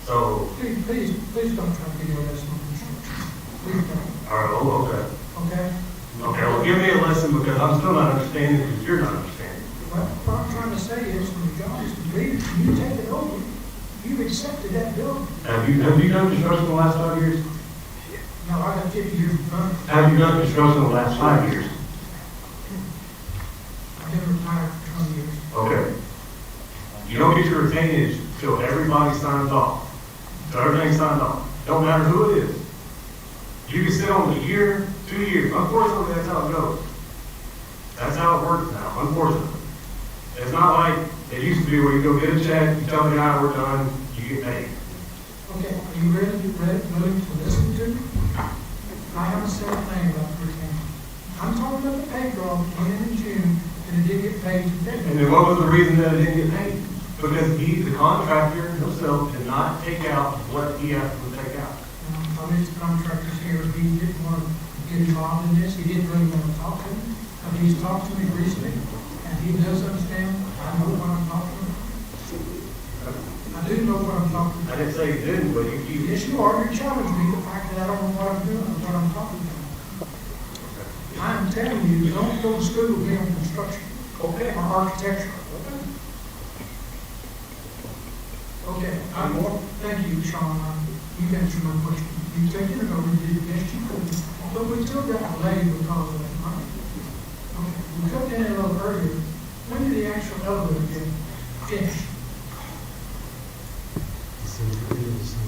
So, Please don't try to give me a lesson on construction. Please don't. all right, oh, okay. Okay? Okay, well, give me a lesson because I'm still not understanding because you're not understanding. Well, what I'm trying to say is, when the job is completed, you take it over. You've accepted that building. Have you done construction in the last 5 years? No, I got 50 years of fun. Have you done construction in the last 5 years? I've been retired for 20 years. Okay. You don't get your retainage till everybody signs off. Till everything's signed off. Don't matter who it is. You can sit on a year, 2 years. Unfortunately, that's how it goes. That's how it works now, unfortunately. It's not like it used to be where you go get a check, you tell the guy we're done, you get paid. Okay, are you willing to listen to me? I haven't said a thing about the retention. I'm talking about the pay girl that came in June and it didn't get paid today. And then what was the reason that it didn't get paid? Because he, the contractor himself, did not take out what he asked him to take out. Some of his contractors here, he didn't want to get involved in this. He didn't really want to talk to me. But he's talked to me recently, and he does understand. I know what I'm talking about. I do know what I'm talking about. I didn't say he didn't, but you Yes, you are. You're challenging me the fact that I don't know what I'm doing and what I'm talking about. I'm telling you, don't go to school with me on construction. Okay. Or architecture. Okay. Thank you, Sean. You answered my question. You taken it over, did the best you could. But we still got delayed because of that money. Okay. We cut in a little earlier. When did the actual elevator get finished?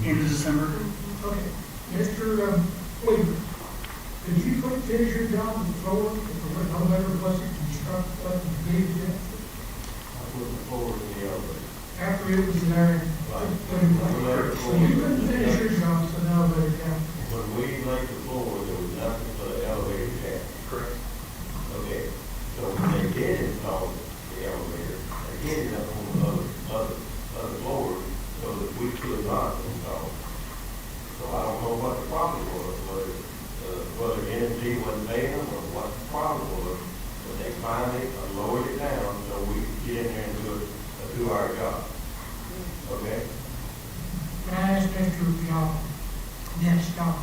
End of December. Okay. Mr. Weaver, did you finish your job with the floor, with the elevator, plus it construct, plus it gave it? I put the floor in the elevator. After it was there, so you couldn't finish your job, so the elevator down. When we laid the floor, there was nothing for the elevator shaft. Correct. Okay, so they did install the elevator. They could not install. So I don't know what the problem was, whether NMT wasn't paying them or what the problem was, but they finally lowered it down so we could get in there and do a 2-hour job. Okay? When I asked Mr. Dennis Scott,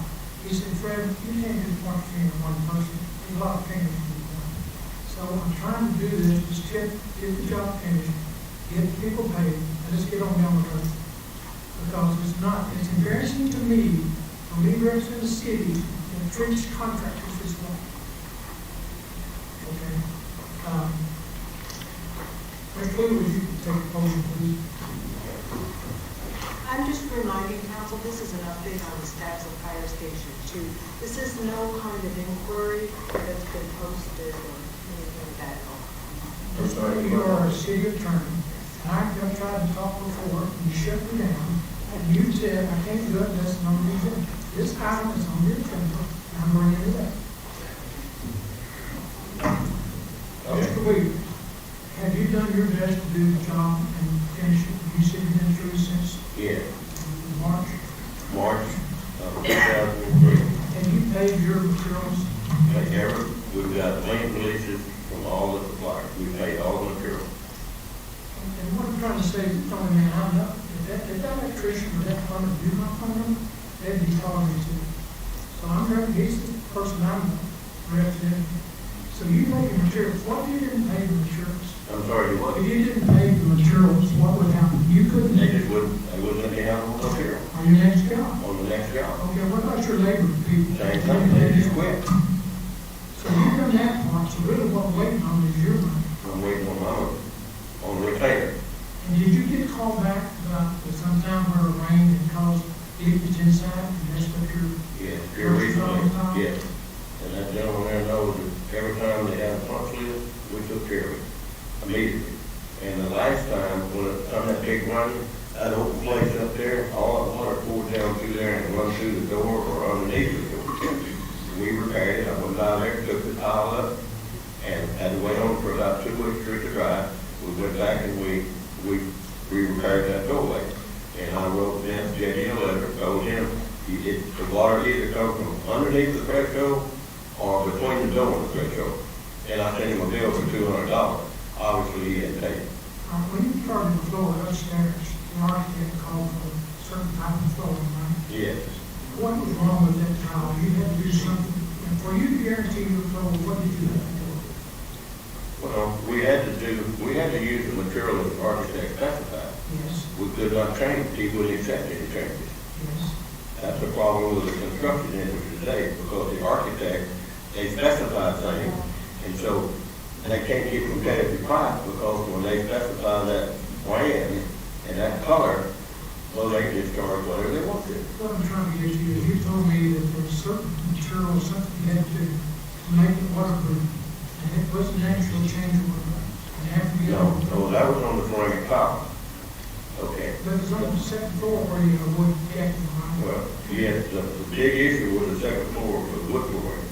he said, Fred, you can't just point your finger at one person. There's a lot of fingers to be pointed. So what I'm trying to do is just get the job finished, get people paid, and let's get on down the road. Because it's embarrassing to me, for me representing the city, that treats contractors this way. Okay? Mr. Lee, would you take the podium, please? I'm just reminding council, this is an update on the status of Fire Station 2. This is no kind of inquiry that's been posted or anything of that. Mr. Lee, you are a city attorney, and I've tried to talk before, and you shut me down, and you said, I can't do it unless it's on the agenda. This item is on the agenda, and I'm bringing it up. Mr. Weaver, have you done your best to do the job and finish it? You said you've been through since March. Of 2003. And you paid your materials? We've got lane releases from all the suppliers. We paid all the material. And what I'm trying to say is, Tony, man, I'm not, if that electrician or that plumber do not come in, they'd be calling me too. So he's the person I'm representing. So you paid the materials. What if you didn't pay the materials? I'm sorry, what? If you didn't pay the materials, what would happen? You couldn't. They wouldn't let me have them up here. On your next job? On the next job. Okay, what about your labor people? Same thing, they just quit. So you've done that part, so really what we're waiting on is your money. I'm waiting on my own, on the retainer. And did you get called back about sometime where it rained and caused leakage inside and messed up your? Yes, here recently, yes. And that gentleman there knows that every time they had a punch list, we took care of it immediately. And the last time, when it come that big rain, that open place up there, all the water poured down through there and run through the door or underneath the door. We repaired it. I went down there, took the tile up, and had to wait on it for about 2 weeks for it to dry. We went back and we repaired that doorway. And I wrote them, Jetty a letter, told him, the water either come from underneath the threshold or between the door and the threshold. And I sent him a bill for $200. Obviously, he hadn't paid. When you started the floor upstairs, the architect called for a certain type of floor, right? Yes. What was wrong with that tile? You had to do something, and for you to guarantee your floor, what did you have to do? Well, we had to use the material that the architect specified. Yes. We could not change it. He wouldn't accept any changes. Yes. That's the problem with the construction industry today, because the architect, they specify things, and so they can't get competitive price, because when they specify that brand and that color, well, they can just charge whatever they want to. What I'm trying to get to is, you told me that there was certain material, something you had to do to make it waterproof, and it wasn't actual change order. It had to be No, that was on the flooring top. Okay. But it was on the second floor where you would get them, right? Well, yes, the big issue was the second floor for the wood flooring.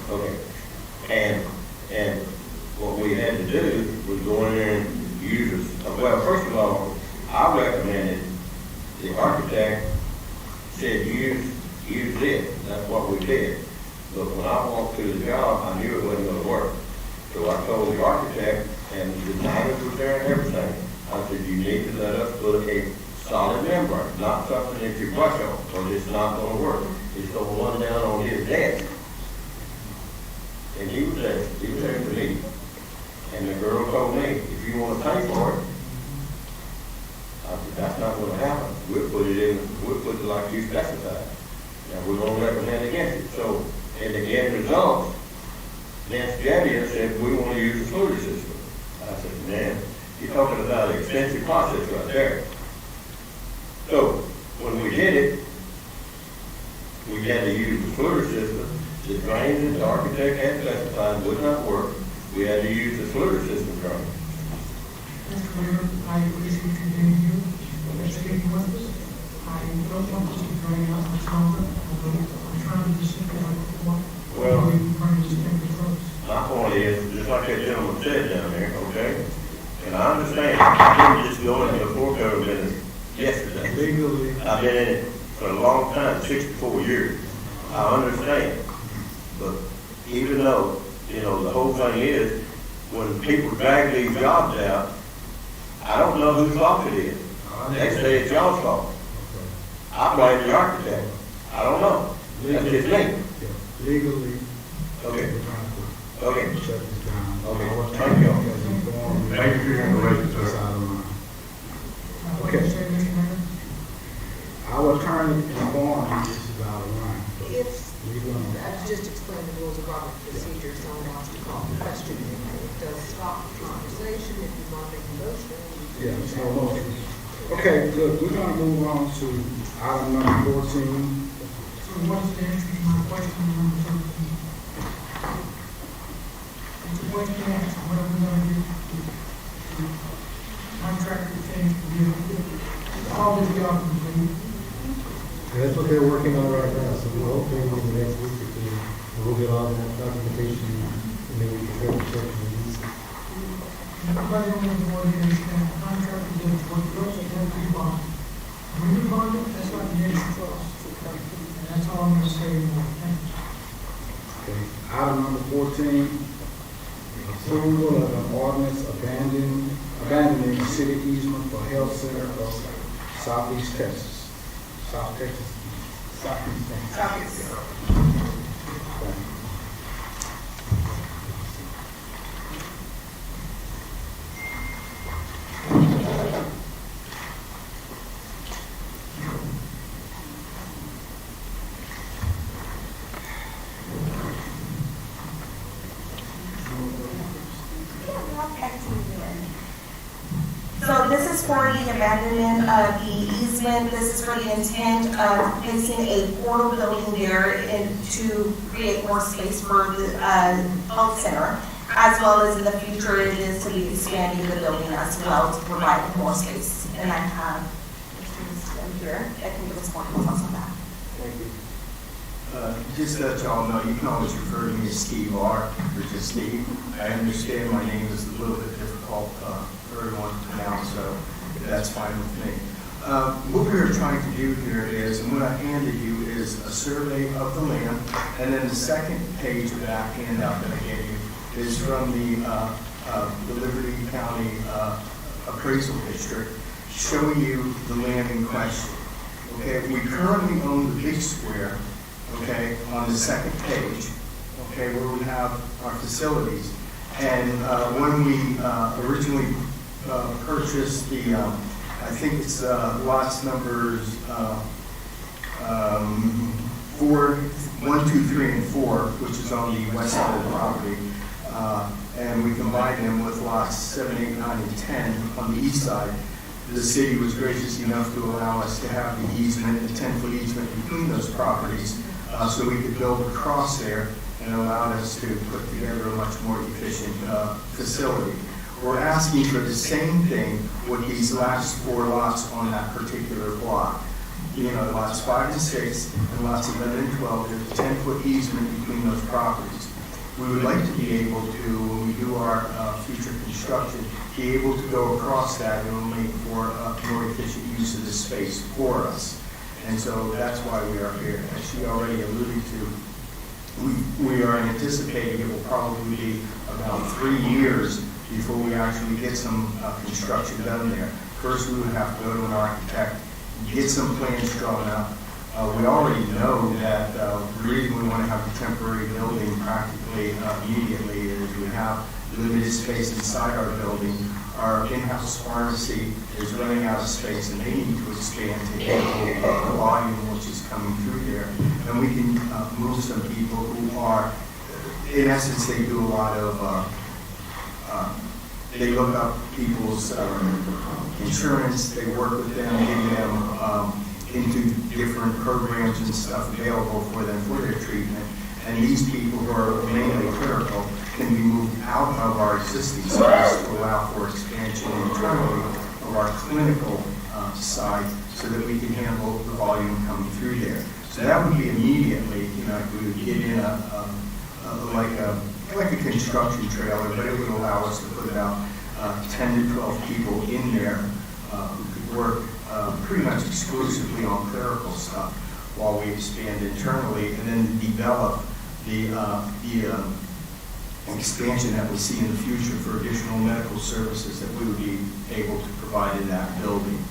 Okay. And what we had to do was go in there and use, well, first of all, I recommended, the architect said use this. That's what we did. But when I walked through the job, I knew it wasn't going to work. So I told the architect, and the designers were there and everything, I said, you need to let us put a solid membrane, not something that you brush on, because it's not going to work. It's going to run down on his desk. And he was there to me. And the girl told me, if you want to pay for it, I said, that's not going to happen. We'll put it like you specified. And we're going to recommend against it. So, in the end result, Nancy Javier said, we want to use the fluid system. I said, man, you're talking about an expensive process right there. So, when we did it, we had to use the fluid system. The drains that the architect had specified would not work. We had to use the fluid system drain. Mr. Mayor, I appreciate you being here, investigating with us. I don't want this to drag out much longer. I'm trying to just simplify what Well, we bring this thing to close. my point is, just like that gentleman said down there, okay? And I understand, I didn't just go into the floor cover business yesterday. Legally. I've been in it for a long time, 64 years. I understand. But even though, you know, the whole thing is, when people drag these jobs out, I don't know whose fault it is. They say it's y'all's fault. I blame the architect. I don't know. That's just me. Legally. Okay. Okay. Shut this down. Okay. Thank you. Thank you for your information, That's sir. out of line. Okay. Our attorney informed me this is out of line. If, Leave it alone. I've just explained the rules of Robert procedure, someone wants to call the question, it does stop the conversation, if you want to make a motion. Yeah, there's no motion. Okay, good. We're gonna move on to item number 14. So what's the answer to my question number 13? It's a question to answer, what are we gonna do to contractor things to be able to do all this job we do? And that's what they're working on right now, so we hope maybe in the next week or two, we'll get all that documentation, and then we can go to check and release it. Everybody on the board here understand the contractor does what the rest of them do bond. When you bond it, that's like the issue for us. And that's all I'm gonna say anymore. Thank you. Okay, item number 14, approval of an ordinance abandoning the city easement for health center of Southeast Texas. South Texas. Southeast Texas. Okay. So this is for the abandonment of the easement. This is for the intent of placing a portal building there and to create more space for the health center, as well as in the future it is to be expanding the building as well to provide more space. And I have Mr. Wisdom here that can give us more details on that. Thank you. Just to let y'all know, you can always refer to me as Steve R. or just Steve. I understand my name is a little bit difficult for everyone to pronounce, so that's fine with me. What we're trying to do here is, and what I handed you is a survey of the land, and then the second page of that handout that I gave you is from the Liberty County Appraisal District, showing you the land in question. Okay, we currently own the big square, okay, on the second page, okay, where we have our facilities. And when we originally purchased the, I think it's lots numbers 1, 2, 3, and 4, which is on the west side of the property, and we combined them with lots 7, 8, 9, and 10 on the east side. The city was gracious enough to allow us to have the easement, the 10-foot easement between those properties, so we could build across there, and allowed us to put together a much more efficient facility. We're asking for the same thing with these last 4 lots on that particular block. You know, lots 5 and 6, and lots 11 and 12, there's a 10-foot easement between those properties. We would like to be able to, when we do our future construction, be able to go across that and will make for more efficient use of the space for us. And so that's why we are here. As she already alluded to, we are anticipating it will probably be about 3 years before we actually get some construction done there. First, we would have to go to an architect, get some plans drawn up. We already know that the reason we want to have a temporary building practically immediately is we have limited space inside our building. Our in-house pharmacy is running out of space and they need to expand to handle the volume which is coming through there. And we can move some people who are, in essence, they do a lot of, they look up people's insurance, they work with them, give them into different programs and stuff available for them for their treatment. And these people who are mainly clerical can be moved out of our existing space to allow for expansion internally of our clinical side so that we can handle the volume coming through there. So that would be immediately, you know, we would get in like a construction trailer, but it would allow us to put about 10 to 12 people in there who could work pretty much exclusively on clerical stuff while we expand internally and then develop the expansion that we see in the future for additional medical services that we would be able to provide in that building.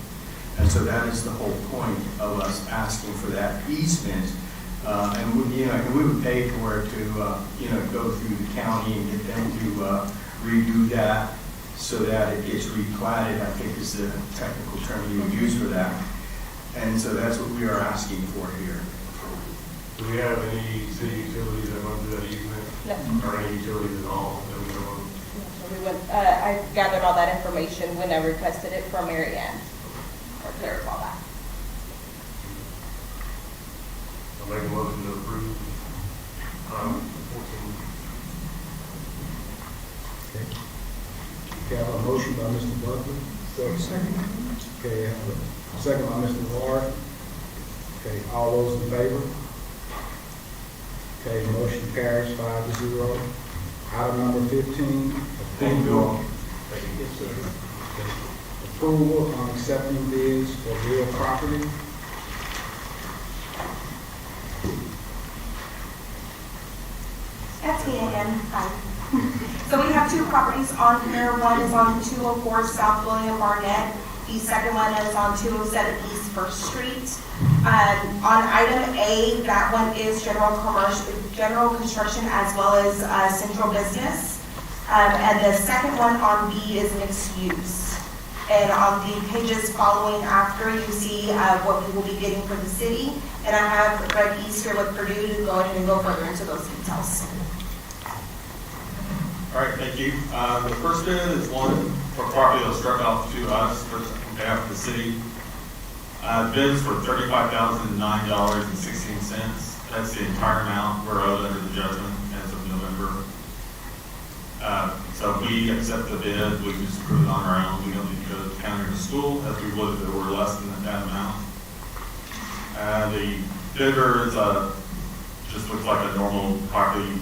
And so that is the whole point of us asking for that easement. And we would pay for it to, go through the county and get them to redo that so that it gets replatted, I think is the technical term you would use for that. And so that's what we are asking for here. Do we have any city utilities that run through that easement? No. Or any utilities at all that we know of? I gathered all that information when I requested it from Mary Ann, or cleared all that. I'll make a motion to approve. 14. Okay, I have a motion by Mr. Buckley. Second. Okay, I have a second by Mr. Ward. Okay, all those in favor? Okay, motion carries 5-0. Item number 15. Approval. Yes, sir. Okay. Approval on accepting bids for real property. That's me again. Hi. So we have two properties on here. One is on 204 South William Barnett. The second one is on 207 East First Street. On item A, that one is general construction as well as central business. And the second one on B is mixed use. And on the pages following after, you see what we will be getting for the city. And I have Greg East here with Purdue to go ahead and go further into those details. All right, thank you. The first bid is one for property that was struck off to us on behalf of the city. Bids for $35,009.16. That's the entire amount we're owed under the judgment as of November. So we accept the bid. We just approve it on our own. We don't need to go to the county or the school as we would if it were less than that amount. The bidder is just looks like a normal property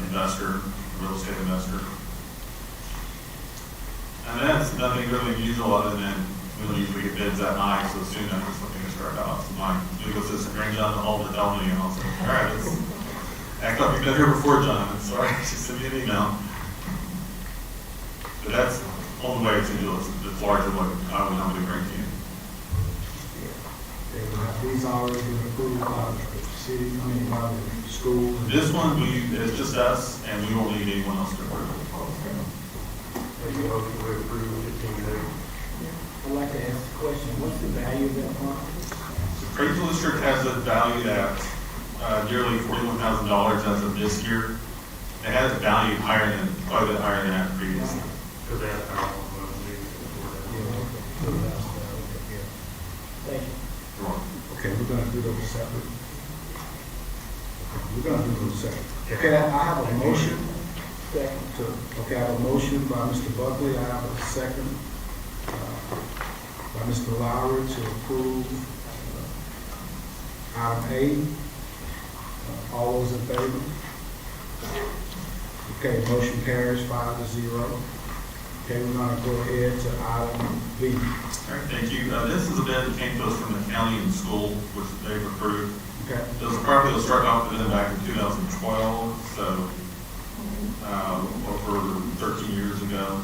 investor. Real estate investor. And that's nothing really unusual other than we don't usually get bids that night, so soon after something is struck off. So my legal assistant rang John all to tell me, and I'll say, all right, let's act like we've been here before, John. I'm sorry, just send me an email. But that's the only way it's usual. It's larger what I would normally bring to you. Okay, we have these already been approved by the city, by the school. This one, it's just us, and we won't need anyone else to approve it. Make a motion to approve 15A. I'd like to ask the question, what's the value of that property? The appraisal district has it valued at nearly $41,000 as of this year. It has a value quite a bit higher than that previously. Because they have power. Thank you. Okay, we're gonna do those separate. We're gonna do those separate. Okay, I have a motion. Okay, I have a motion by Mr. Buckley. I have a second by Mr. Lowry to approve item A. All those in favor? Okay, motion carries 5-0. Okay, we're gonna go ahead to item B. All right, thank you. This is a bid that came to us from the county and school, which they've approved. Okay. This property was struck off with them back in 2012, so over 13 years ago.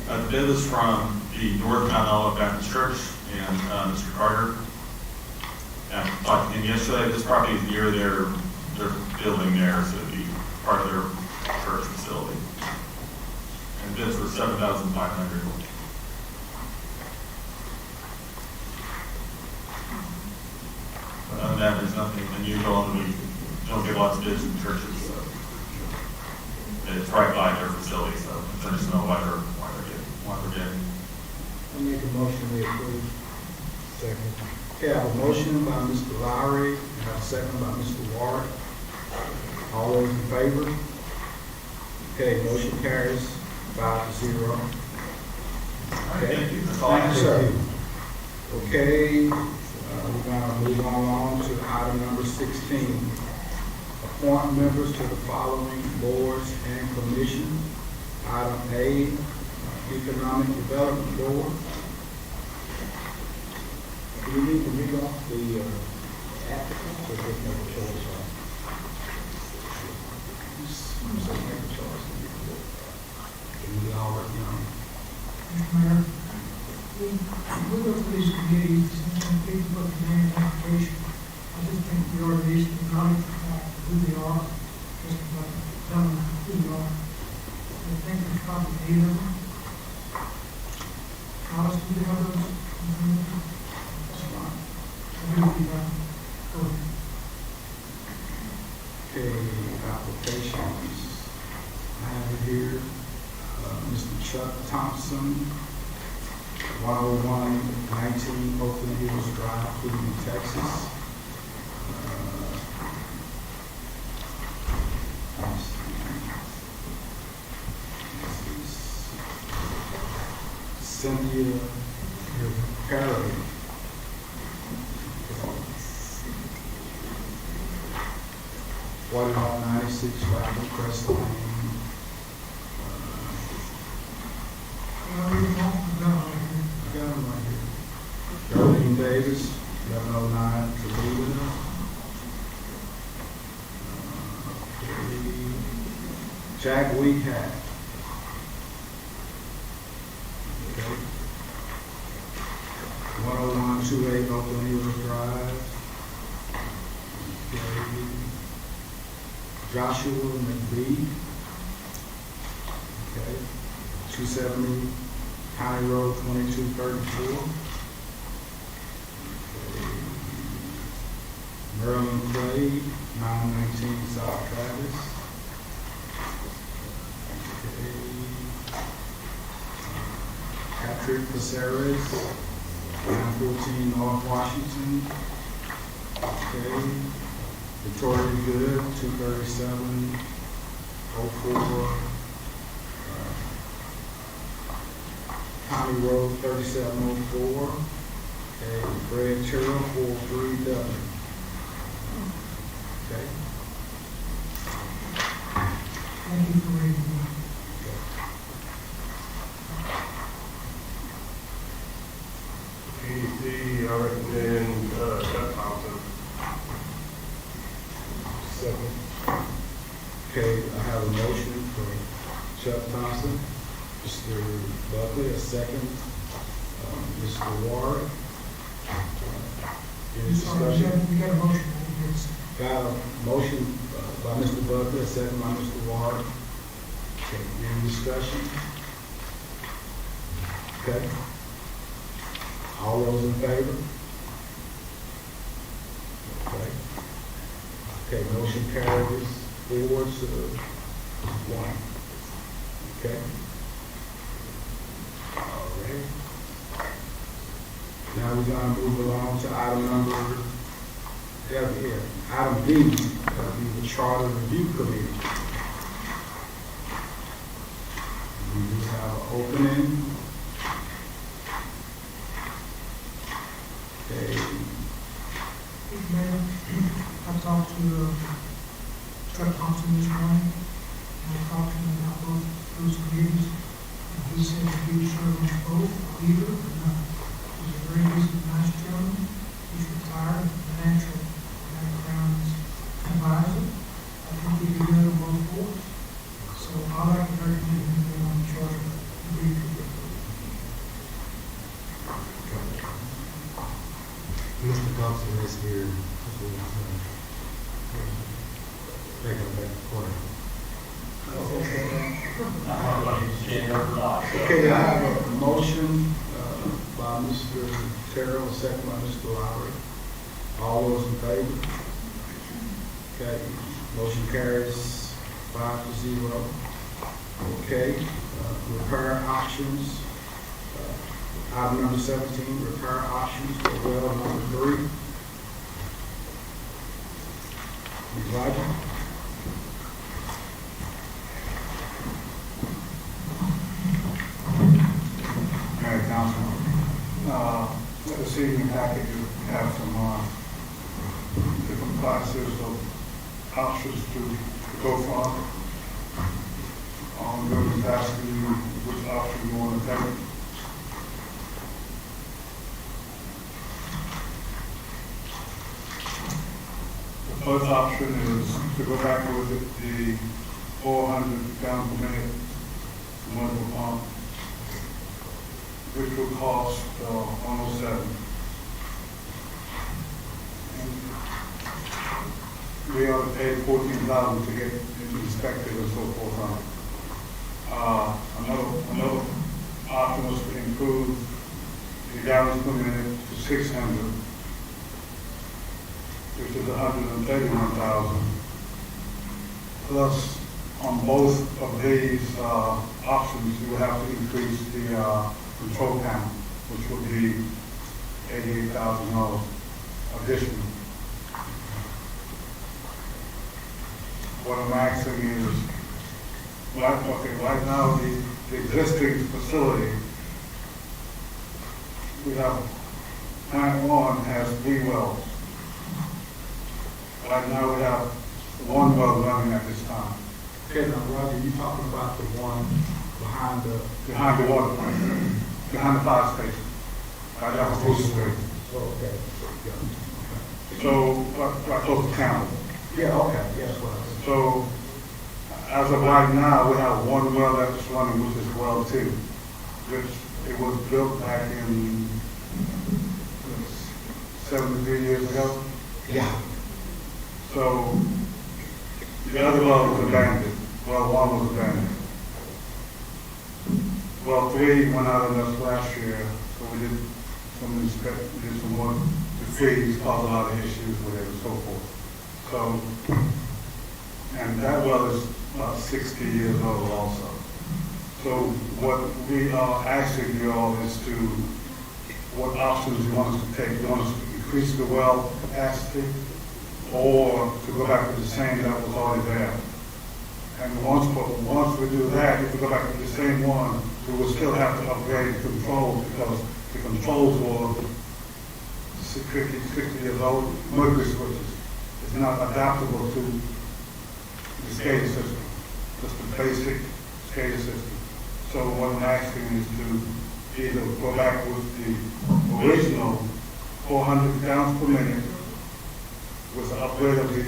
The bid is from the North Mount Olive Baptist Church and Mr. Carter. And I talked to him yesterday. This property is near their building there, so it'd be part of their church facility. And bids were $7,500. Other than that, there's nothing unusual, and we don't get lots of bids in churches, so it's right by their facility, so I just know why they're getting. I make a motion we approve. Second. Okay, I have a motion by Mr. Lowry, and I have a second by Mr. Ward. All those in favor? Okay, motion carries 5-0. Okay. Thank you. That's all I Thank you, have. sir. Okay, we're gonna move on to item number 16. Appoint members to the following boards and commissions. Item A, Economic Development Board. Do we need to read off the applicants or just make a choice on? Just make a choice. Can we all work on? Mayor, we go through these committees and people put the name application. I just think we ought to at least acknowledge the fact of who they are, just about tell them who they are. I think there's probably 8 of them. Alice, do you have those? That's fine. I do think that. Go ahead. Okay, applications. I have it here. Mr. Chuck Thompson, 10119 Oakland Hills Drive, Cleveland, Texas. Cynthia Perry. 196 Rapid Crest Lane. I got them right here. Darlene Davis, 1109 Toledo. Jack Weehat. Okay. 10128 Oakland Hills Drive. Okay. Joshua McBee. Okay. 270 County Road 2234. Okay. Maryland Clay, 919 South Travis. Okay. Patrick Caceres, 914 North Washington. Okay. Victoria Good, 237 04. County Road 3704. Okay, Fred Terrell, 43W. Okay. Thank you for reading that. EDC, I recommend Chuck Thompson. Second. Okay, I have a motion for Chuck Thompson. Mr. Buckley, a second. Mr. Ward. Any discussion? We got a motion. Got a motion by Mr. Buckley, a second by Mr. Ward. Okay, any discussion? Okay. All those in favor? Okay. Okay, motion carries 4 to 1. Okay. All right. Now we're going to move along to item number, item D, that'll be the Charter Review Committee. We do have an opening. Okay. Mayor, I talked to Chuck Thompson this morning, and I talked to him about both those committees, and he said that he would serve on both, either, or none. He's a very decent, nice gentleman. He's retired, financial background advisor. I think he'd be good on both boards. So I'd like to recommend him being on the Charter Review Committee. Mr. Thompson is here. Back in the corner. Okay, I have a motion by Mr. Terrell, a second by Mr. Lowry. All those in favor? Okay, motion carries 5 to 0. Okay, repair options. Item number 17, repair options for well number 3. Elijah? All right, Councilman. This evening package, you have some different classes of options to go from. We're just asking you which option you want to take. first option is to go back with the 400 gallon per minute submersible pump, which will cost 107. And we ought to pay 14,000 to get it inspected and so forth on it. Another option was to improve the gallons per minute to 600, which is 131,000. Plus, on both of these options, you will have to increase the control panel, which would be $88,000 additional. What I'm asking is, right now, the existing facility, we have, plant 1 has 3 wells. Right now, we have 1 well running at this time. Okay, now Roger, you talking about the one behind Behind the water plant, behind the fire station, right down the police street. Okay. So, right close to town. Yeah, okay, yes, what I said. So, as of right now, we have 1 well that's running, which is well 2, which it was built back in 73 years ago. Yeah. So, the other well was abandoned. Well 1 was abandoned. Well 3 went out on us last year, so we did some work to freeze, caused a lot of issues with it and so forth. So, and that well is about 60 years old also. So what we are asking you all is to, what options you want us to take? You want us to increase the well capacity or to go back to the same that was already there? And once we do that, if we go back to the same one, we will still have to upgrade the controls because the controls were 60 years old, mercury switches. It's not adaptable to the SCADA system, just the basic SCADA system. So what I'm asking is to either go back with the original 400 gallons per minute with the upgrade of the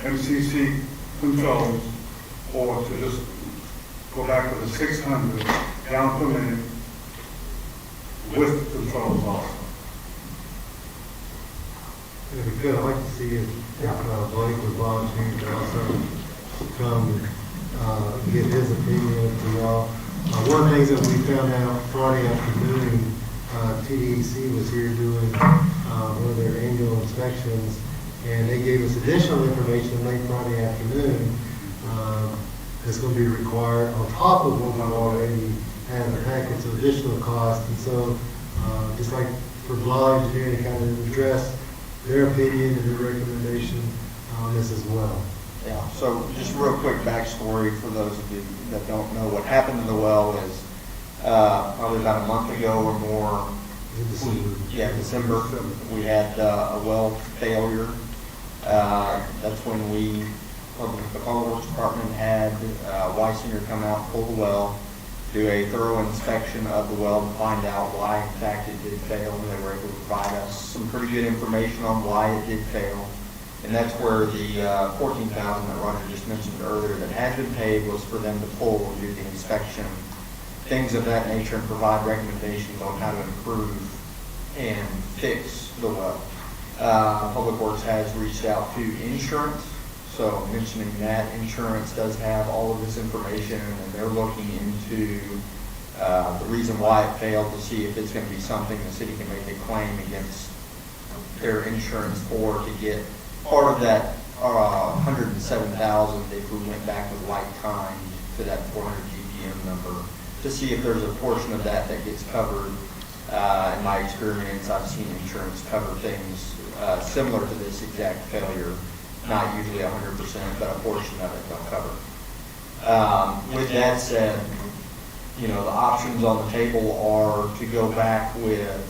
MCC controls, or to just go back with the 600 gallons per minute with the controls also. If we could, I'd like to see if Blake would volunteer to also come give his opinion to y'all. One of the things that we found out Friday afternoon, TDEC was here doing one of their annual inspections, and they gave us additional information late Friday afternoon that's going to be required on top of what we've already had in the packet, so additional costs. And so, just like for Blah Engineering to kind of address their opinion and their recommendation on this as well. Yeah, so just real quick backstory for those of you that don't know. What happened to the well is probably about a month ago or more. December. We had a well failure. That's when the Public Works Department had Weisinger come out, pull the well, do a thorough inspection of the well to find out why in fact it did fail. They were able to provide us some pretty good information on why it did fail. And that's where the $14,000 that Roger just mentioned earlier that had been paid was for them to pull and do the inspection, things of that nature, and provide recommendations on how to improve and fix the well. Public Works has reached out to insurance, so mentioning that insurance does have all of this information, and they're looking into the reason why it failed to see if it's going to be something the city can make a claim against their insurance for to get part of that $107,000 if we went back with like kind to that 400 GPM number to see if there's a portion of that that gets covered. In my experience, I've seen insurance cover things similar to this exact failure, not usually 100%, but a portion of it they'll cover. With that said, the options on the table are to go back with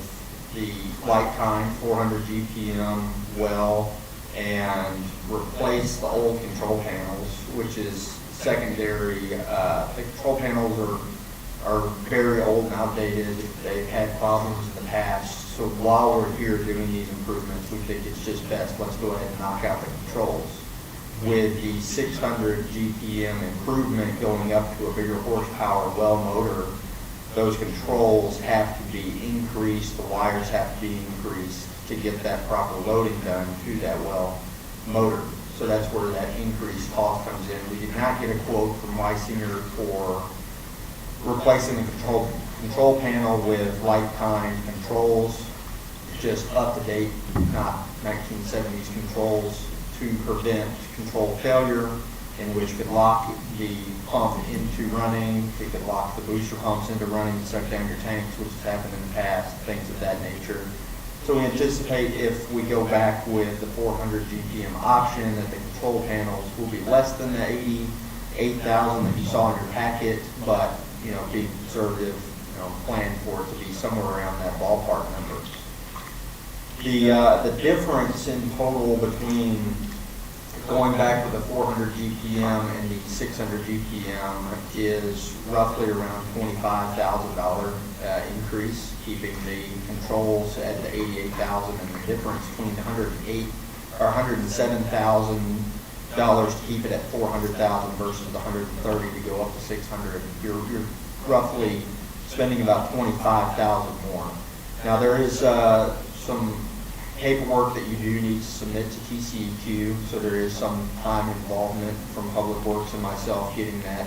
the like kind 400 GPM well and replace the old control panels, which is secondary. The control panels are very old and outdated. They've had problems in the past So while we're here doing these improvements, we think it's just best, let's go ahead and knock out the controls. With the 600 GPM improvement going up to a bigger horsepower well motor, those controls have to be increased, the wires have to be increased to get that proper loading done to that well motor. So that's where that increased cost comes in. We did not get a quote from Weisinger for replacing the control panel with like-kind controls, just up-to-date, not 1970s controls to prevent control failure, in which could lock the pump into running, it could lock the booster pumps into running and suck down your tanks, which has happened in the past, things of that nature. So we anticipate if we go back with the 400 GPM option, that the control panels will be less than the 88,000 that you saw in your packet, but, you know, be conservative, you know, plan for it to be somewhere around that ballpark number. The difference in total between going back to the 400 GPM and the 600 GPM is roughly around $25,000 increase, keeping the controls at the 88,000, and the difference between $107,000 to keep it at 400,000 versus the 130 to go up to 600. You're roughly spending about 25,000 more. Now there is some paperwork that you do need to submit to TCEQ, so there is some time involvement from Public Works and myself getting that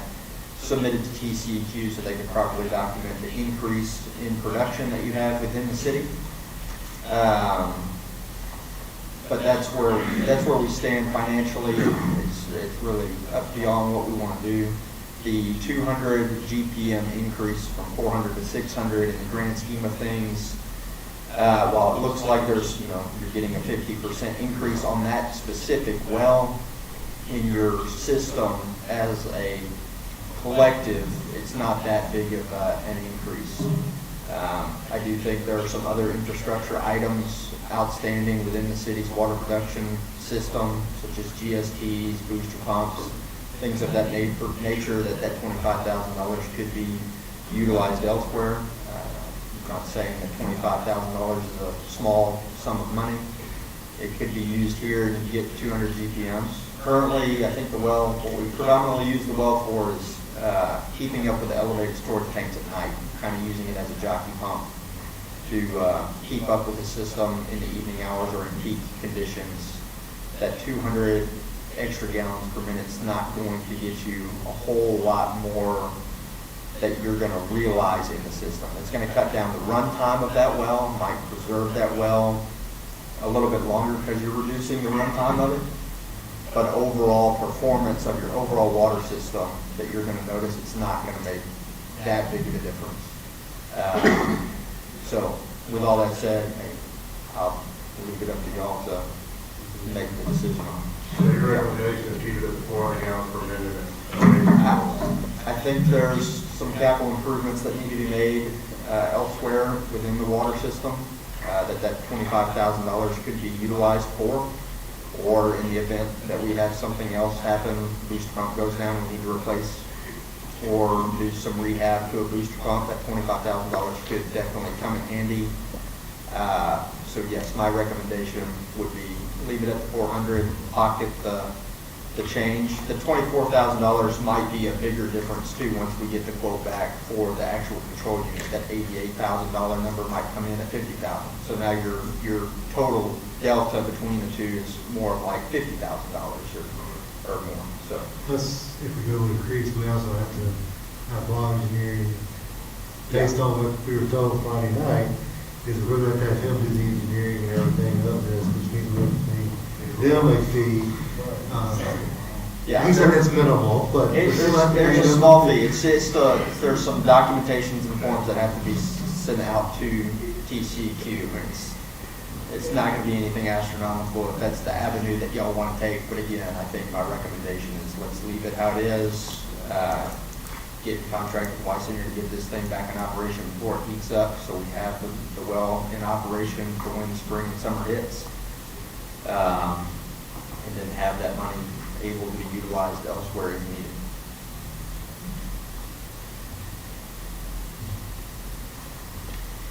submitted to TCEQ so they can properly document the increase in production that you have within the city. But that's where we stand financially. It's really up beyond what we want to do. The 200 GPM increase from 400 to 600 in the grand scheme of things, while it looks like there's, you're getting a 50% increase on that specific well, in your system as a collective, it's not that big of an increase. I do think there are some other infrastructure items outstanding within the city's water production system, such as GSTs, booster pumps, things of that nature, that $25,000 could be utilized elsewhere. I'm not saying that $25,000 is a small sum of money. It could be used here to get 200 GPMs. Currently, I think what we predominantly use the well for is keeping up with the elevated storage tanks at night, kind of using it as a jockey pump to keep up with the system in the evening hours or in peak conditions. That 200 extra gallons per minute is not going to get you a whole lot more that you're going to realize in the system. It's going to cut down the run time of that well, might preserve that well a little bit longer because you're reducing the run time of it. But overall performance of your overall water system that you're going to notice, it's not going to make that big of a difference. So with all that said, I'll leave it up to y'all to make the decision on. So your recommendation is keep it at 400 gallons per minute? I think there's some capital improvements that need to be made elsewhere within the water system that $25,000 could be utilized for, or in the event that we have something else happen, booster pump goes down and we need to replace or do some rehab to a booster pump, that $25,000 could definitely come in handy. So yes, my recommendation would be leave it at the 400, pocket the change. The $24,000 might be a bigger difference too once we get the quote back for the actual control unit. That $88,000 number might come in at $50,000. So now your total delta between the two is more like $50,000 or more. So plus, if we go increase, we also have to have bond engineering based on what we were told Friday night. Is we're going to have him do the engineering and everything of this, which means we're going to pay them a fee. He said it's minimal, but there's a small fee. There's some documentations and forms that have to be sent out to TCEQ. It's not going to be anything astronomical if that's the avenue that y'all want to take. But again, I think my recommendation is let's leave it how it is. Get in contract with Weisinger to get this thing back in operation before it heats up, so we have the well in operation for when the spring and summer hits, and then have that money able to be utilized elsewhere if needed.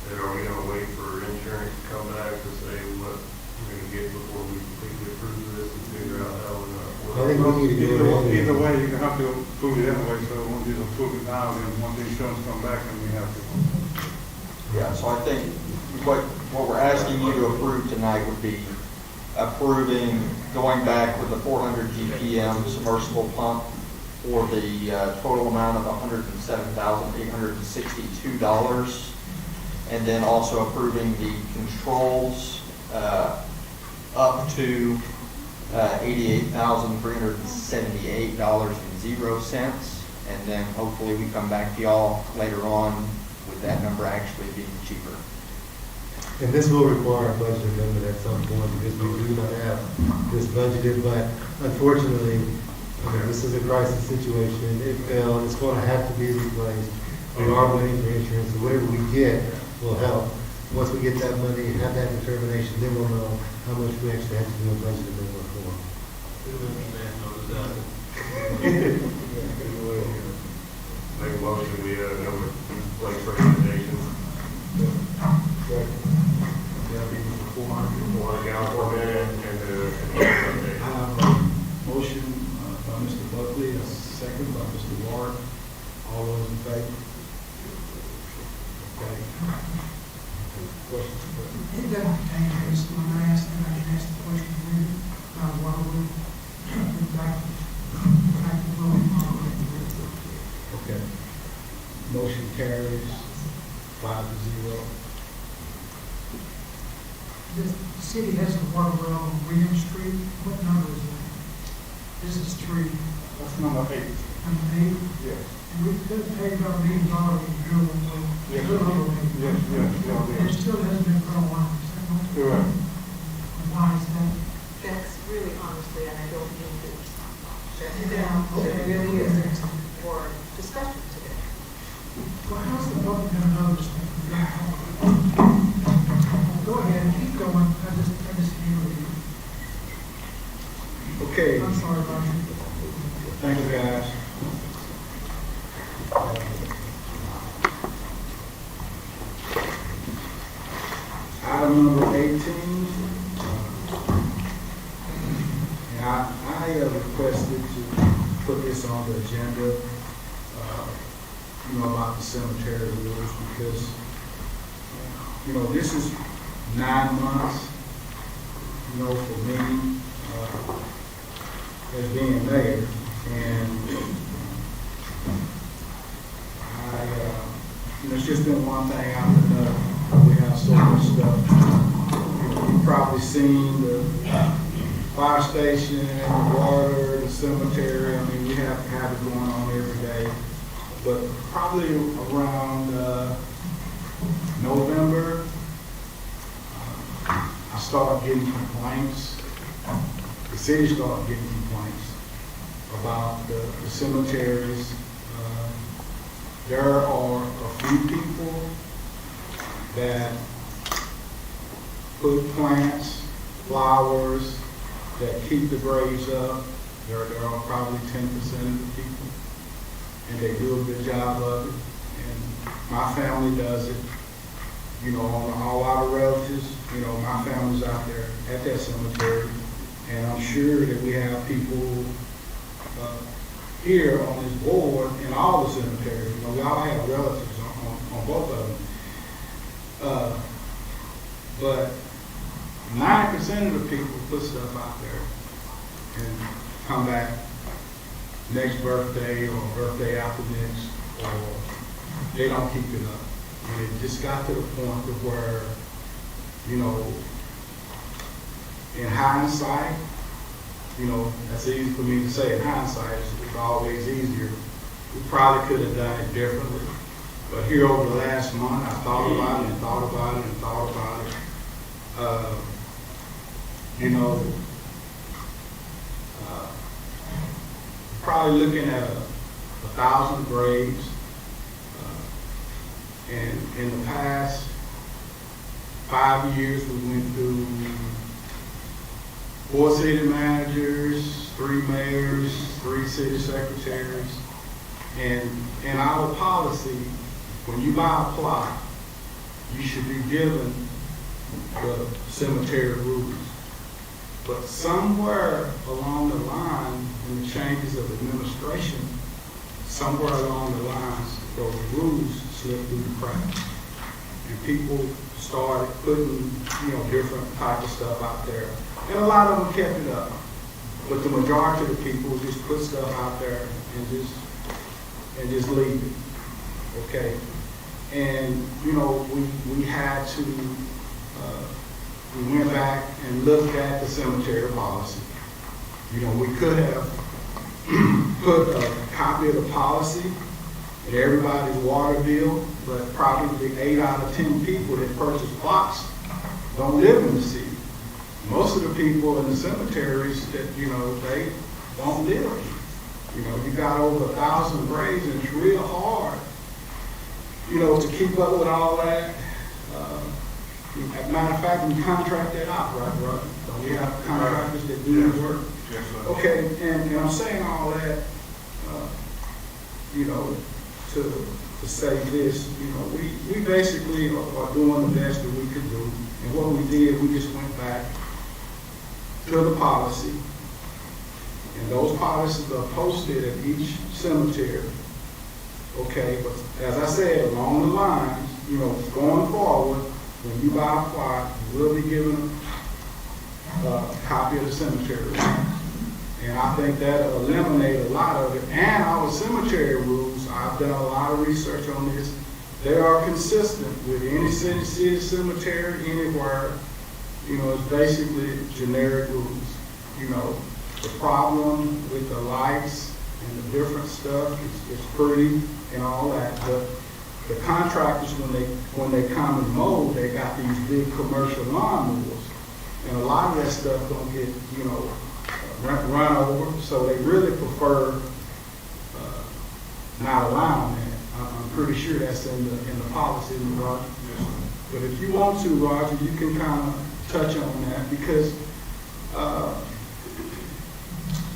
said, are we gonna wait for insurance to come back to say what we're gonna get before we completely approve this and figure out how we're I think we need to do it. Either way, you can have to approve it anyway, so once you approve it now, then once the insurance come back, then we have to. Yeah, so I think what we're asking you to approve tonight would be approving going back with the 400 GPM submersible pump for the total amount of $107,862, and then also approving the controls up to $88,378.00, and then hopefully we come back to y'all later on with that number actually being cheaper. And this will require a budget amendment at some point because we do not have this budgeted, but unfortunately, I mean, this is a crisis situation. It failed, it's going to have to be replaced. We are waiting for insurance, so whatever we get will help. Once we get that money, have that determination, then we'll know how much we actually have to do a budget amendment for. Make a motion, we go with place recommendations. That'll be 400. 400 gallons per minute and the Motion by Mr. Buckley, a second by Mr. Ward. All those in favor? Okay. Questions? It doesn't pertain to this one. I asked them, I can ask the question later. What I would like to vote on. Okay. Motion carries 5-0. The city has a water well on William Street. What number is that? This is 3. That's number 8. Number 8? Yes. And we could pay about $1 million in drill and well. Yes, Drill and well. yes, yes, And it still hasn't been put on line. Is that right? Correct. And why is that? That's really honestly, and I don't mean to shut it Yeah, down, but okay. it really is for discussion today. Well, how's the public gonna know this thing? Go ahead, keep going. I just can't read. Okay. I'm sorry, Roger. Thank you, guys. Item number 18. And I requested to put this on the agenda, about the cemetery rules because, this is 9 months, for me, as being mayor. And it's just been one thing after another. We have so much stuff. You've probably seen the fire station, the water, the cemetery. I mean, we have it going on every day. But probably around November, I started getting complaints. The city started getting complaints about the cemeteries. There are a few people that put plants, flowers, that keep the graves up. There are probably 10% of the people, and they do a good job of it. And my family does it. All our relatives, my family's out there at that cemetery, and I'm sure that we have people here on this board in all the cemeteries. We all have relatives on both of them. But 90% of the people put stuff out there and come back next birthday or birthday after next, or they don't keep it up. And it just got to the point of where, in hindsight, that's easy for me to say. In hindsight, it's always easier. We probably could have done it differently. But here over the last month, I thought about it and thought about it and thought about it. Probably looking at 1,000 graves. And in the past 5 years, we went through 4 city managers, 3 mayors, 3 city secretaries. And in our policy, when you buy a plot, you should be given the cemetery rules. But somewhere along the line, in the changes of administration, somewhere along the lines, those rules slipped through the cracks. And people started putting, different type of stuff out there. And a lot of them kept it up. But the majority of the people just put stuff out there and just leave it. Okay? And, we had to, we went back and looked at the cemetery policy. We could have put a copy of the policy in everybody's water bill, but probably 8 out of 10 people that purchase plots don't live in the city. Most of the people in the cemeteries that, they don't live. You got over 1,000 graves, and it's real hard, to keep up with all that. As a matter of fact, we contract that out, right, brother? So we have contractors that do the work. Yes, sir. Okay, and I'm saying all that, to say this, we basically are doing the best that we could do. And what we did, we just went back to the policy. And those policies are posted at each cemetery. Okay, but as I said, along the lines, going forward, when you buy a plot, you will be given a copy of the cemetery. And I think that'll eliminate a lot of it. And our cemetery rules, I've done a lot of research on this, they are consistent with any city cemetery anywhere. It's basically generic rules. The problem with the lights and the different stuff is pretty and all that. But the contractors, when they come and mow, they got these big commercial lawnmowers. And a lot of that stuff don't get, run over, so they really prefer not allowing that. I'm pretty sure that's in the policy, Roger. But if you want to, Roger, you can kind of touch on that, because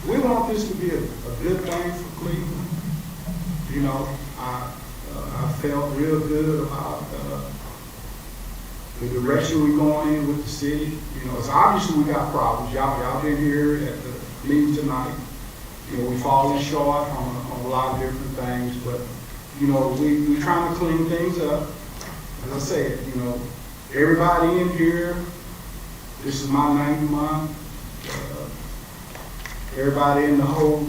we want this to be a good thing for Cleveland. I felt real good about the direction we're going in with the city. It's obviously we got problems. Y'all been here at the meeting tonight. We falling short on a lot of different things, but we trying to clean things up. As I said, everybody in here, this is my 9th month. Everybody in the whole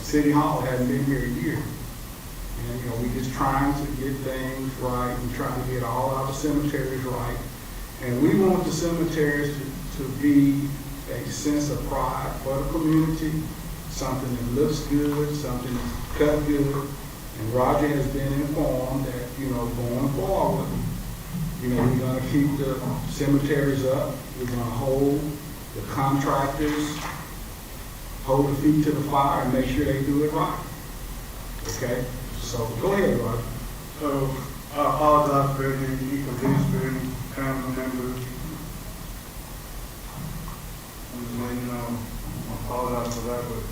city hall hasn't been here a year. And we just trying to get things right and trying to get all our cemeteries right. And we want the cemeteries to be a sense of pride for the community, something that looks good, something that's cut good. And Roger has been informed that, going forward, we're going to keep the cemeteries up. We're going to hold the contractors, hold the feet to the fire, and make sure they do it right. Okay? So go ahead, Roger. So I apologize for any inconvenience for any family members. I'm just letting you know, I apologize for that, but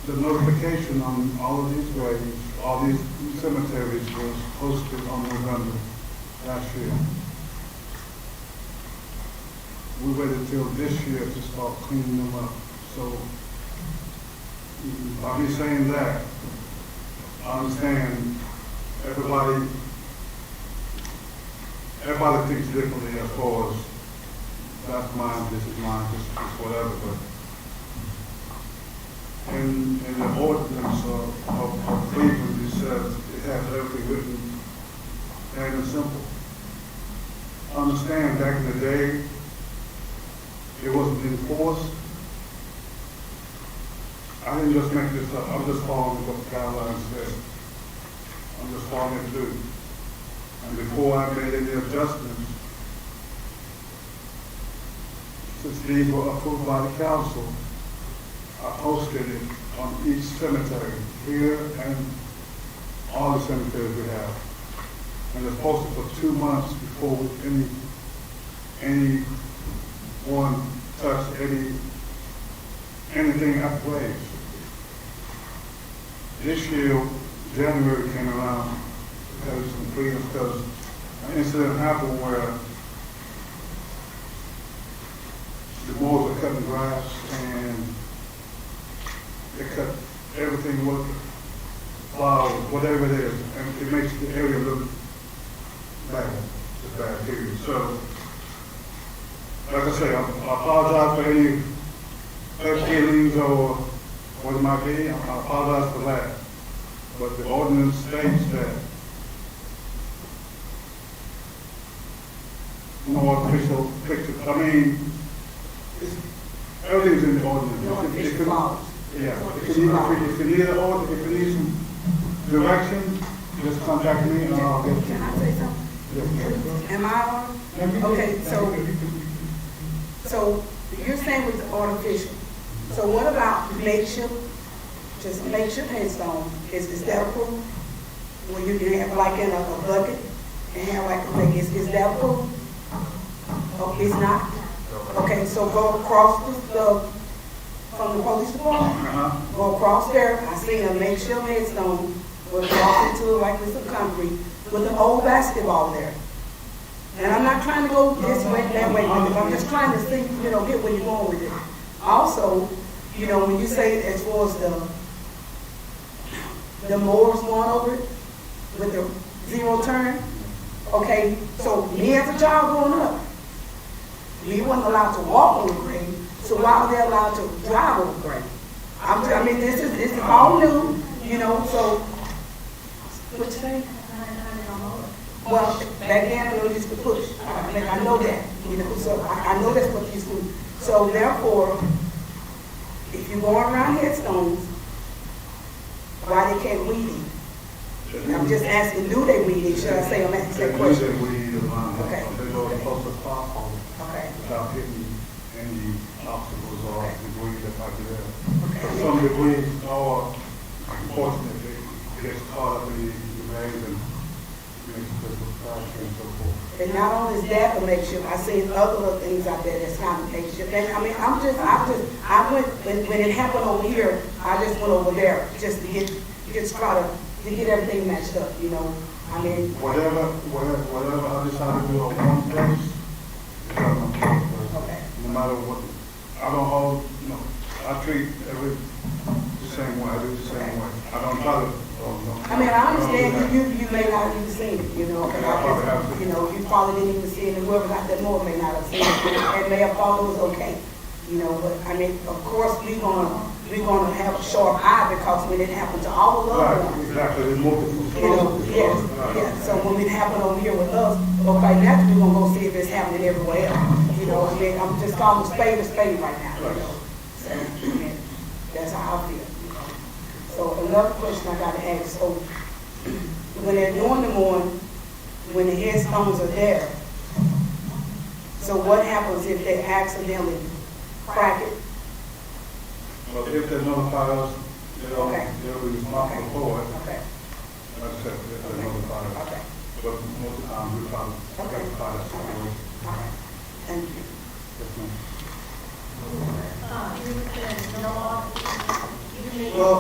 the notification on all of these graves, all these cemeteries was posted on November last year. We waited till this year to start cleaning them up. So, by me saying that, I understand everybody thinks differently as far as that's mine, this is mine, this is whatever, but in the ordinance of Cleveland, it says it has everything written plain and simple. I understand back in the day, it wasn't enforced. I didn't just make this up. I'm just following what the guidelines said. I'm just following it through. And before I made any adjustments, since these were approved by the council, I posted it on each cemetery here and all the cemeteries we have. And it's posted for 2 months before anyone touched anything at graves. this year, January came around, there was some freedom, because an incident happened where the mowers are cutting grass and they cut everything with flowers, whatever it is, and it makes the area look bad, it's bad period. So, like I say, I apologize for any hurt feelings or what it might be, I apologize for that. But the ordinance states that no artificial pictures, I mean, everything's in the ordinance. No artificial flowers. Yeah, if you need an order, if you need some direction, just contact me and I'll get you. Can I say something? Yes. Am I on? Okay, so you're saying with the artificial. So what about makeshift, just makeshift headstone? Is that approved? Where you can have like in a bucket and have like a thing, is that approved? Oh, it's not? Okay, so go across from the police department, go across there, I seen a makeshift headstone, we'll walk into it like with some concrete, with an old basketball there. And I'm not trying to go this way, that way, I'm just trying to see, get where you're going with it. Also, when you say as far as the mowers going over it with the zero turn, okay, so me as a child growing up, we wasn't allowed to walk on the grade, so why are they allowed to drive on the grade? This is all new, so, what you say? Well, back then, I used to push. I know that, so I know that's what you used to do. So therefore, if you're going around headstones, why they can't weed eat? I'm just asking, do they weed eat? Should I say, I'm asking that question? Okay. They go close to the platform. Okay. Without hitting any obstacles or debris that might be there. But some debris are, unfortunately, gets caught up in the bags and makes crystal fracture and so forth. And not only is that a makeshift, I seen other little things out there that's kind of makeshift. And I went, when it happened over here, I just went over there just to get everything matched up, Whatever I decide to do on one place, it's on one place. Okay. No matter what, I don't hold, I treat the same way, I do the same way. I don't try to, I understand you may not have even seen it, you probably didn't even see it, and whoever got that more may not have seen it, and may have thought it was okay, but of course, we're gonna have a sharp eye because when it happened to our loved ones. Exactly, Yes. So when it happened over here with us, okay, naturally we're gonna go see if it's happening everywhere else. I'm just calling spade a spade right now, So, that's how I feel. So another question I gotta ask, so when they're doing the mowing, when the headstones are there, so what happens if they accidentally crack it? Well, if they notify us, they'll be responsible for it. Okay. Like I said, if they notify us. Okay. But most of the time, we probably rectify that situation. All right. Thank you. Yes, ma'am. Well,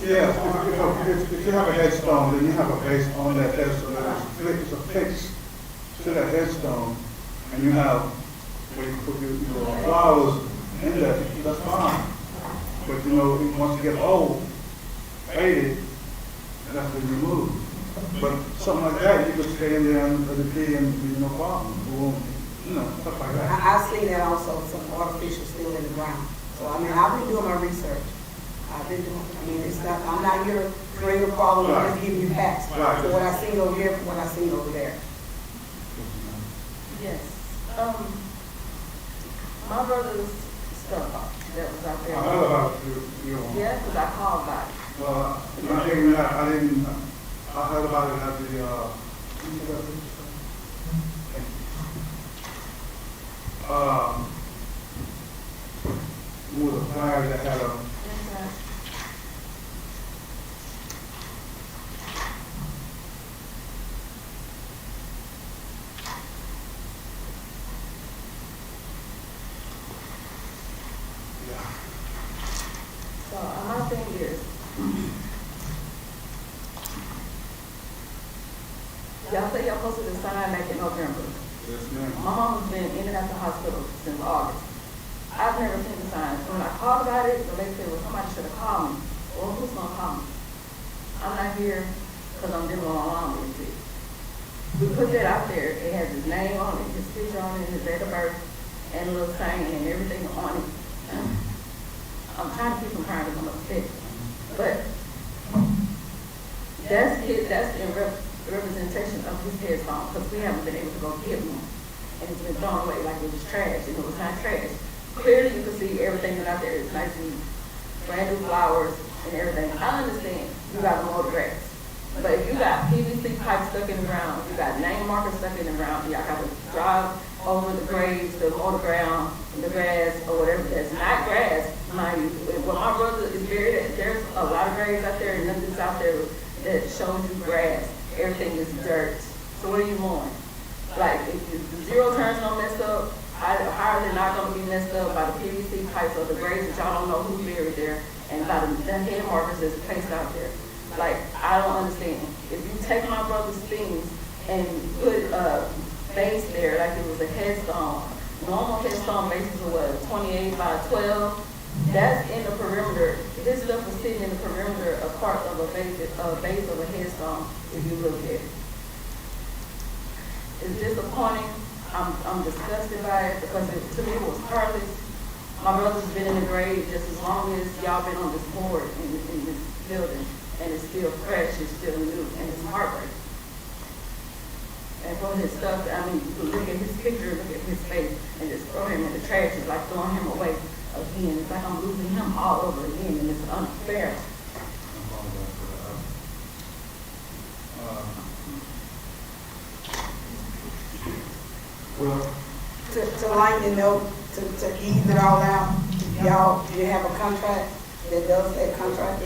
yeah, if you have a headstone, then you have a base on that headstone. It's affixed to that headstone, and you have, where you put your flowers in that, that's fine. But once you get old, faded, and that's when you move. But something like that, you could stay in there and let it be and be no problem. Stuff like that. I've seen that also, some artificial still in the ground. So, I've been doing my research. It's not, I'm not here to bring a problem, I'm just giving you facts. Right. So what I seen over here, what I seen over there. Yes. My brother's skunk that was out there. I heard about you. Yeah, because I called back. Well, I heard about it at the, who was a fire that had a, So I'm out seniors. Y'all say y'all posted a sign back in November. Yes, ma'am. My mom's been in and out the hospital since August. I've never seen the sign. When I called about it, the lady said, well, somebody should have called me. Well, who's gonna call me? I'm not here because I'm dealing with my mom with it. We put that out there. It has his name on it, his picture on it, his date of birth, and a little saying and everything on it. I'm trying to keep from crying because I'm upset. But that's in representation of his headstone, because we haven't been able to go get one. And it's been thrown away like it was trash, and it was not trash. Clearly you can see everything that's out there is nice and brand new flowers and everything. I understand you got to mow the grass. But if you got PVC pipes stuck in the ground, you got name markers stuck in the ground, y'all got to drive over the graves to mow the ground, the grass, or whatever that's not grass, mind you. When my brother is buried, there's a lot of graves out there and nothing's out there that shows you grass. Everything is dirt. So what are you mowing? Like, if the zero turns don't mess up, how are they not going to be messed up by the PVC pipes or the graves that y'all don't know who's buried there, and by the head markers that's placed out there? Like, I don't understand. If you take my brother's things and put a base there like it was a headstone, normal headstone bases are what, 28 by 12? That's in the perimeter. This stuff is sitting in the perimeter, a part of a base of a headstone, if you look at it. It's disappointing. I'm disgusted by it because to me it was heartless. My brother's been in the grave just as long as y'all been on this board in this building, and it's still fresh, it's still new, and it's heartbreaking. And for his stuff, I mean, you can look at his picture, look at his face, and just throw him in the trash. It's like throwing him away again. It's like I'm losing him all over again, and it's unfair. Well, to lighten the note, to ease it all out, y'all, you have a contract that does that contract?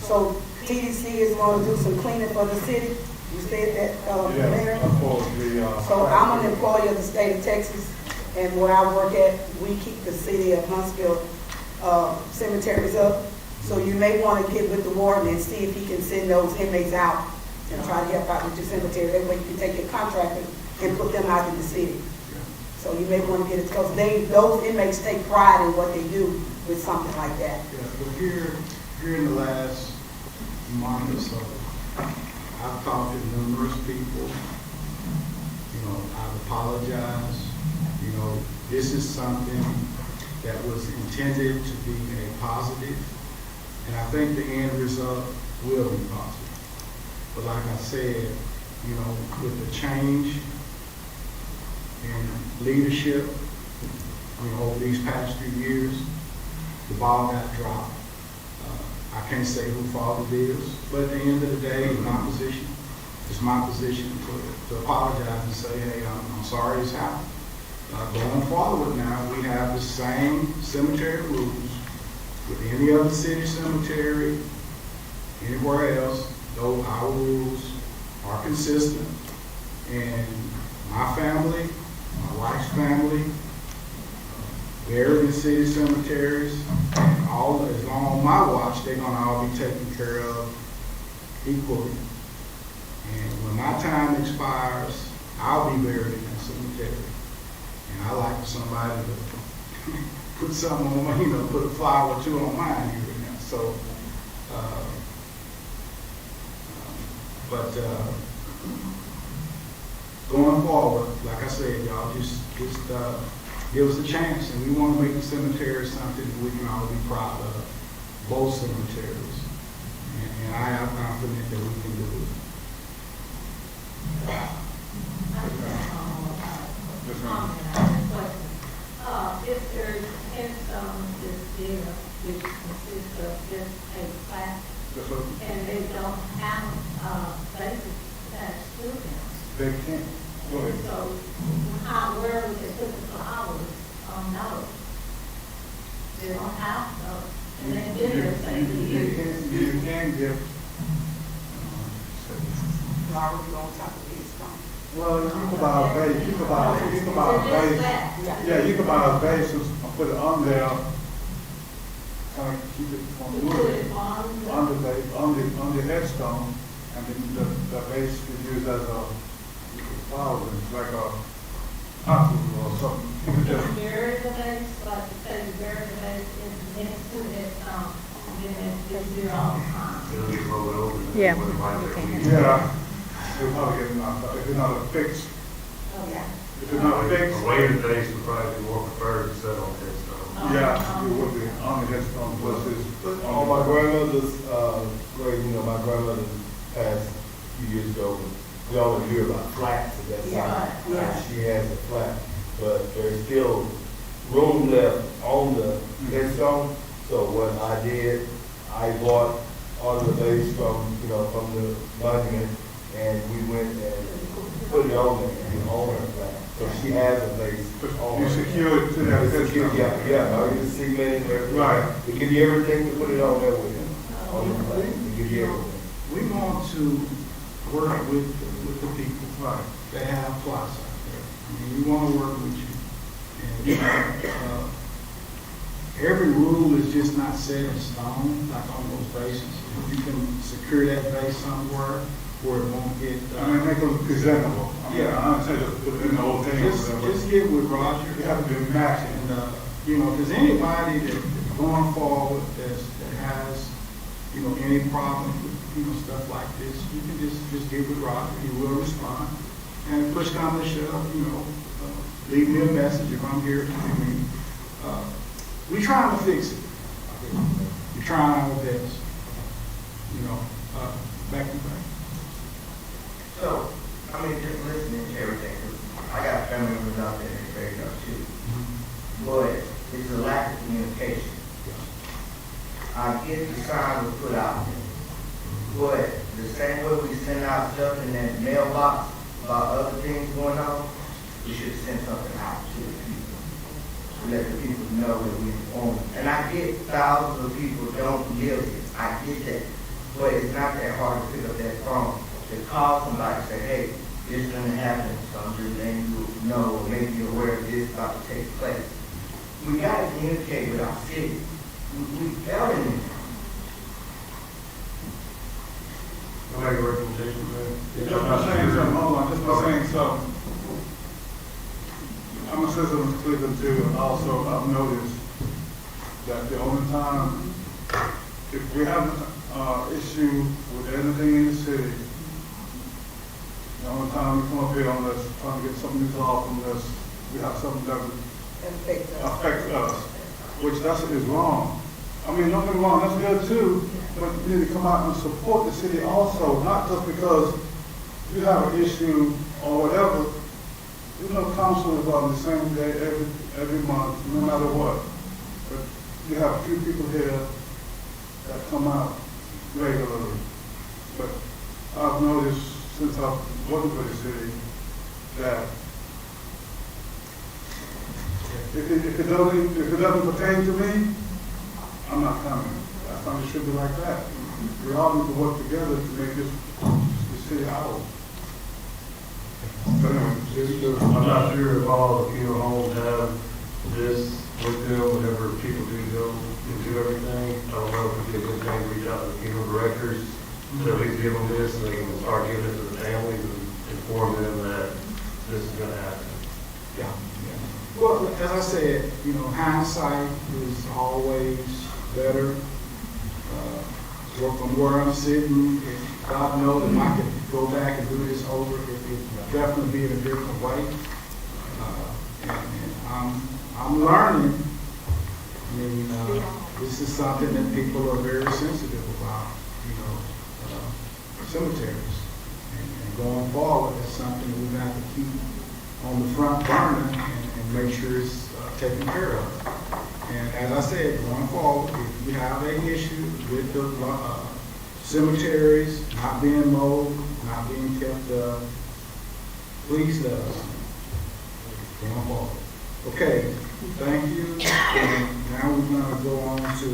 So TDC is going to do some cleaning for the city? You said that, Mayor? So I'm an employee of the state of Texas, and where I work at, we keep the city of Huntsville cemeteries up. So you may want to get with the warden and see if he can send those inmates out and try to help out with your cemetery. That way you can take your contractor and put them out in the city. So you may want to get it, because those inmates take pride in what they do with something like that. Yeah, but here in the last month or so, I've talked to numerous people. You know, I've apologized. You know, this is something that was intended to be a positive, and I think the end result will be positive. But like I said, you know, with the change in leadership, you know, over these past few years, the ball got dropped. I can't say whose fault it is, but at the end of the day, it's my position to apologize and say, hey, I'm sorry it's happened. Going forward now, we have the same cemetery rules with any other city cemetery, anywhere else, though our rules are consistent. And my family, my wife's family, buried in city cemeteries, and as long on my watch, they're gonna all be taken care of equally. And when my time expires, I'll be buried in that cemetery. And I like for somebody to put something on my, you know, put a flower or two on mine here and there. So, going forward, like I said, y'all, just give us a chance, and we want to make the cemetery something that we can all be proud of, both cemeteries. And I am confident that we can do it. If there is headstone is there, which consists of just a plaque, and they don't have places attached to them. They can't. Go ahead. So, where would they put the flowers? No. They don't have those. And they've been there for years. You can give. Flowers on top of his stone. Well, you can buy a vase. You can buy a vase. Yeah, you can buy a vase and put it on there kind of keep it from moving on the headstone, and then the base is used as a flower, it's like a apple or something. You could just- Bury the base, like you say, you bury the base next to that, then it's there all the time. It'll get rolled over. Yeah. Yeah, you'll probably get knocked out if you're not a fix. Oh, yeah. If you're not a fix. A waiting base would probably be more preferred to set on headstone. Yeah, you would be on the headstone versus. On my grandmother's grave, you know, my grandmother passed a few years ago. We always hear about flats at that time. Yeah. She has a flat, but there's still room left on the headstone. So what I did, I bought all the base from the monument, and we went and put it on there and on her flat. So she has a base on You her. secure it to that headstone. Yeah, all you cement and everything. Right. We give you everything to put it on there with him. On the flat. We give you everything. We want to work with the people. Right. They have plots out there. I mean, we want to work with you. And, every rule is just not set in stone, like on those bases. If you can secure that base somewhere where it won't get. I mean, make it presentable. Yeah. I understand just put it in the whole thing. Just get with Roger. You have to be matching. And, if there's anybody that's going forward that has, any problem with, stuff like this, you can just get with Roger. He will respond. And if push comes to shove, leave me a message if I'm here. We trying to fix it. We're trying our best. Back to back. So, just listening to everything, 'cause I got family members out there that are very young too. But it's a lack of communication. I get the sign was put out there. But the same way we send out stuff in that mailbox about other things going on, we should send something out to the people. To let the people know that we own it. And I get thousands of people don't live here. I get that. But it's not that hard to pick up that phone. To call somebody and say, hey, this is going to happen. So I'm just letting you know, or make you aware of this about to take place. We got to communicate with our city. We failing it. I'll make a recommendation, man. Just by saying something, hold on, just by saying something. I'm a citizen of Cleveland too, and also I've noticed that the only time, if we have an issue with anything in the city, the only time we come up here on this, trying to get something resolved from this, we have something that would affect us, which is wrong. I mean, don't get me wrong, that's good too, but you need to come out and support the city also, not just because you have an issue or whatever. Council is on the same day every month, no matter what. But you have a few people here that come out regularly. But I've noticed since I've worked with the city that if it doesn't pertain to me, I'm not coming. I thought it should be like that. We all need to work together to make the city ours. I'm not sure if all the funeral homes have this with them whenever people do go into everything. I don't know if it's a good thing to reach out to the funeral directors to at least give them this and they can start giving it to the families and inform them that this is going to happen. Yeah. Well, as I said, hindsight is always better. From where I'm sitting, if God knows if I could go back and do this over, it would definitely be in a different way. And I'm learning. This is something that people are very sensitive about, cemeteries. And going forward, that's something that we're going to have to keep on the front burner and make sure it's taken care of. And as I said, going forward, if you have an issue with the cemeteries not being mowed, not being kept up, please let us know. Going forward. Okay, thank you. And now we're going to go on to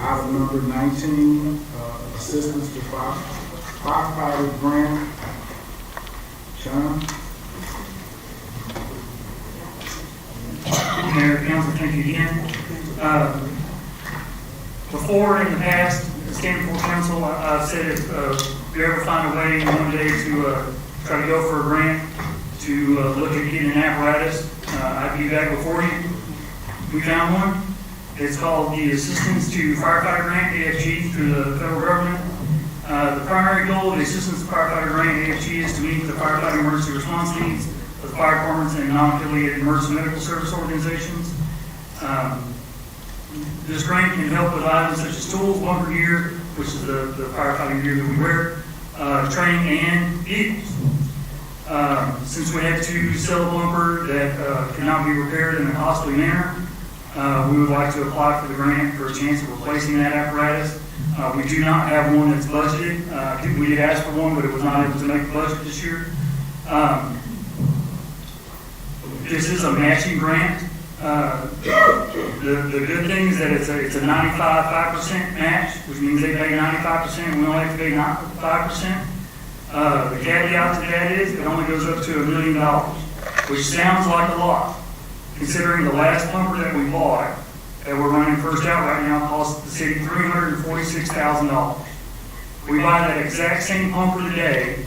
item number 19, assistance to firefighter grant. Sean? Mayor, Council, thank you again. before in the past, standing before council, I've said if you ever find a way one day to try to go for a grant to look at getting an apparatus, I'd be back before you. We found one. It's called the Assistance to Firefighter Grant, AFG, through the federal government. The primary goal of the Assistance to Firefighter Grant, AFG, is to meet the firefighting emergency response needs of the fire departments and non-affiliated emergency medical service organizations. This grant can help with items such as tools, bunker gear, which is the firefighting gear that we wear, training, and vehicles. Since we had to sell a bumper that cannot be repaired in a costly manner, we would like to apply for the grant for a chance of replacing that apparatus. We do not have one that's budgeted. We did ask for one, but it was not able to make the budget this year. This is a matching grant. The good thing is that it's a 95% match, which means they pay 95% and we only have to pay 5%. The caveat to that is it only goes up to $1 million, which sounds like a lot, considering the last bumper that we bought that we're running first out right now cost the city $346,000. We buy that exact same bumper today.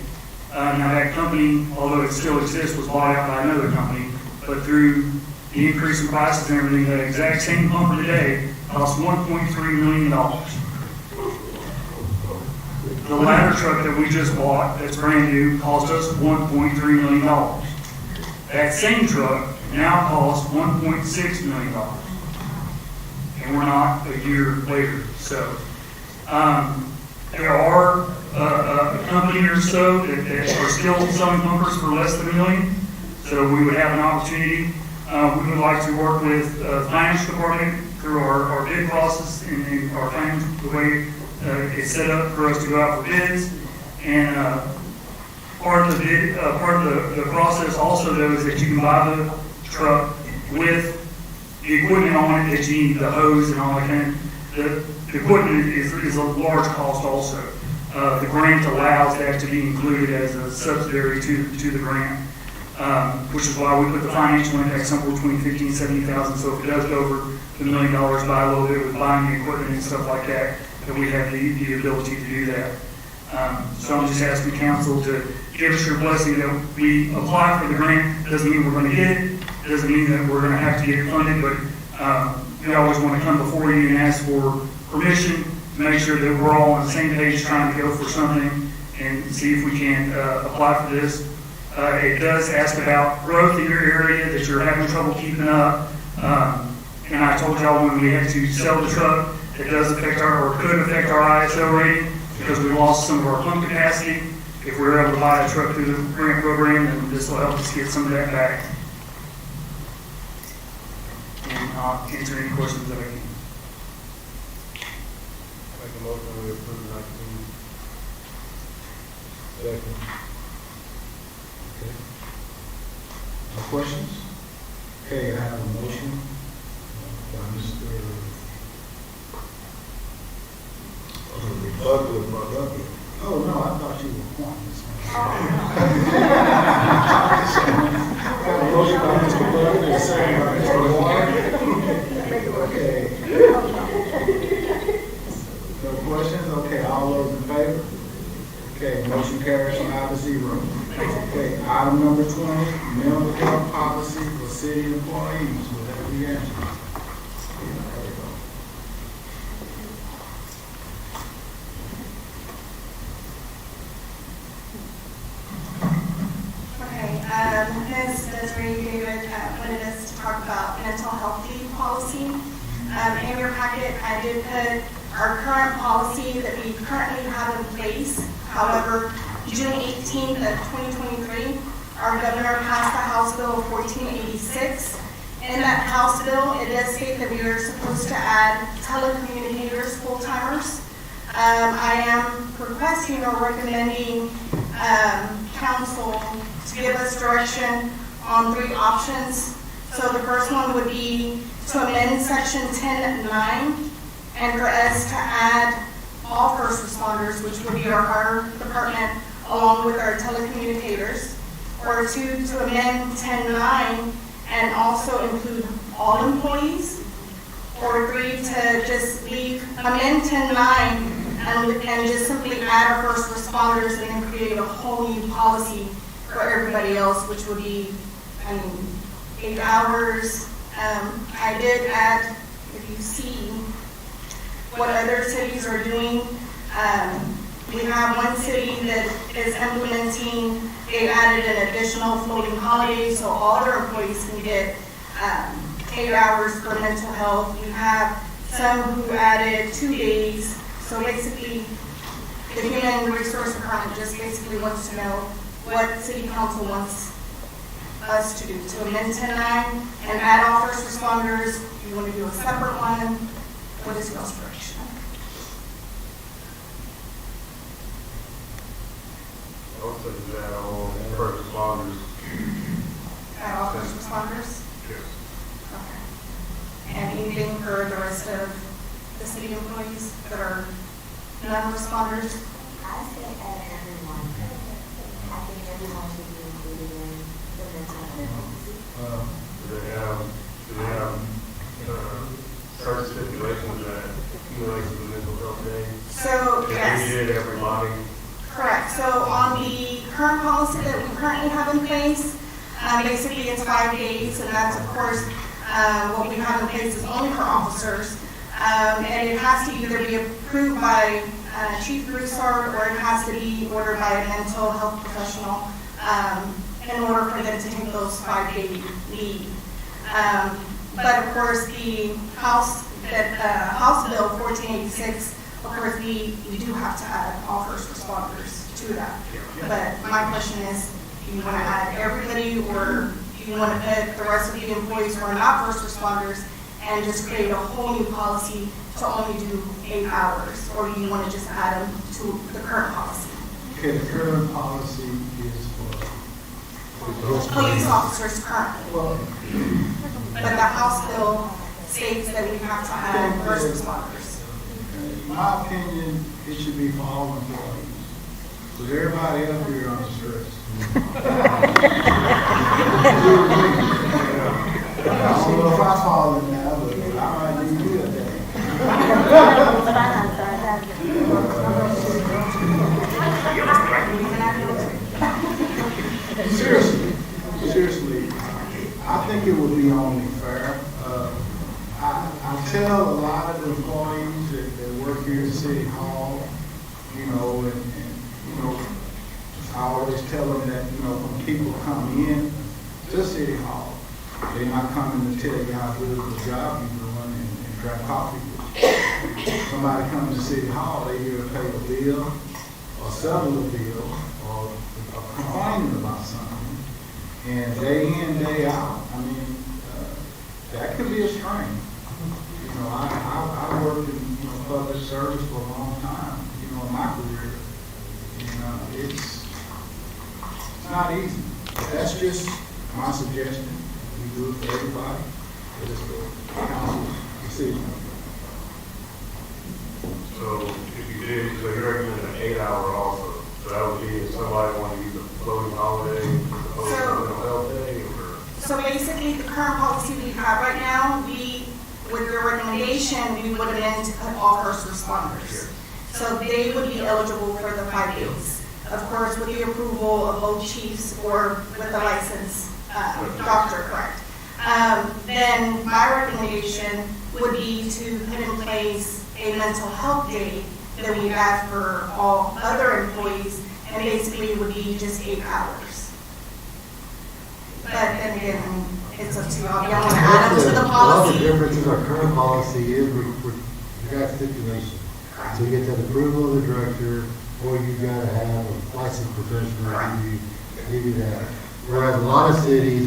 Now that company, although it still exists, was bought out by another company, but through the increase in prices and everything, that exact same bumper today costs $1.3 million. The ladder truck that we just bought, that's brand new, cost us $1.3 million. That same truck now costs $1.6 million. And we're not a year later. So there are a company or so that are still selling bumpers for less than $1 million. So we would have an opportunity. We would like to work with the finance department through our bid process and our finance, the way it's set up for us to go out for bids. And part of the process also though is that you can buy the truck with the equipment on it that you need, the hose and all that kind of. The equipment is a large cost also. The grant allows that to be included as a subsidiary to the grant, which is why we put the financial impact somewhere between $50,000 and $70,000. So if it does go over the $1 million by a little bit with buying the equipment and stuff like that, that we have the ability to do that. So I'm just asking council to give us your blessing that we apply for the grant. Doesn't mean we're going to get it. Doesn't mean that we're going to have to get it funded, but we always want to come before you and ask for permission to make sure that we're all on the same page trying to go for something and see if we can apply for this. It does ask about growth in your area that you're having trouble keeping up. And I told y'all when we had to sell the truck, it does affect or could affect our ISO rating because we lost some of our pump capacity. If we were able to buy a truck through the grant program, then this will help us get some of that back. And I'll answer any questions that I can. Make a motion to approve 19. Second. Okay. No questions? Okay, I have a motion by Mr. Butler. Oh, no, I thought you were pointing this one. Got a motion by Mr. Butler and a second by Mr. Warren. Okay. No questions? Okay, all those in favor? Okay, motion carries 5-0. Okay, item number 20, mental health policy for city employees. Will that be answered? Ms. Desiree David wanted us to talk about mental health leave policy. In your packet, I did put our current policy that we currently have in place. However, June 18th of 2023, our governor passed the House Bill 1486. In that House bill, it does state that we are supposed to add telecommunicators full-timers. I am requesting or recommending council to give us direction on 3 options. So the first one would be to amend section 10.9 and for us to add all first responders, which would be our fire department along with our telecommunicators. Or 2, to amend 10.9 and also include all employees. or agree to just amend 10-9 and just simply add our first responders and then create a whole new policy for everybody else, which would be, 8 hours. I did add, if you see what other cities are doing, we have one city that is implementing, they added an additional floating holiday so all their employees can get 8 hours for mental health. We have some who added 2 days. So basically, the Human Resource Department just basically wants to know what City Council wants us to do, to amend 10-9 and add all first responders. You want to do a separate one? What is your direction? Also, that all first responders. Add all first responders? Yes. Okay. And anything for the rest of the city employees that are non-responders? I say add everyone. I think everyone should be included in the mental health. Do they have certain stipulations that accumulates the mental health day? So, yes. If we did everybody. Correct. So on the current policy that we currently have in place, basically it's 5 days, and that's of course what we have in place is only for officers. And it has to either be approved by Chief Broussard or it has to be ordered by a mental health professional in order for them to take those 5-day leave. But of course, the House Bill 1486, of course, we do have to add all first responders to that. But my question is, do you want to add everybody, or do you want to put the rest of the employees who are not first responders and just create a whole new policy to only do 8 hours? Or do you want to just add them to the current policy? Okay, the current policy is for Police officers currently. But the House bill states that we have to add first responders. In my opinion, it should be for all employees. Because everybody up here on the stress. I don't know if I fall in now, but I might need to do that. Seriously, I think it would be only fair. I tell a lot of the employees that work here at City Hall, and I always tell them that, when people come in to City Hall, they're not coming to tell you how good of a job you're doing and drink coffee with you. Somebody comes to City Hall, they here to pay a bill, or settle a bill, or complaining about something. And day in, day out, that could be a strain. I worked in public service for a long time, in my career. It's not easy. That's just my suggestion. We do it for everybody. It is the council's decision. So if you did, so you're recommending an 8-hour also. So that would be if somebody wanted to use a floating holiday, opposed to a mental health day, or? So basically, the current policy we have right now, with your recommendation, we would amend to put all first responders. So they would be eligible for the 5 days. Of course, with the approval of both chiefs or with the licensed doctor, correct. Then my recommendation would be to put in place a mental health day that we have for all other employees, and basically it would be just 8 hours. But then again, it's up to y'all. Y'all want to add them to the policy? The difference is our current policy is we got stipulation. So you get that approval of the director, or you gotta have a licensed professional give you that. Whereas a lot of cities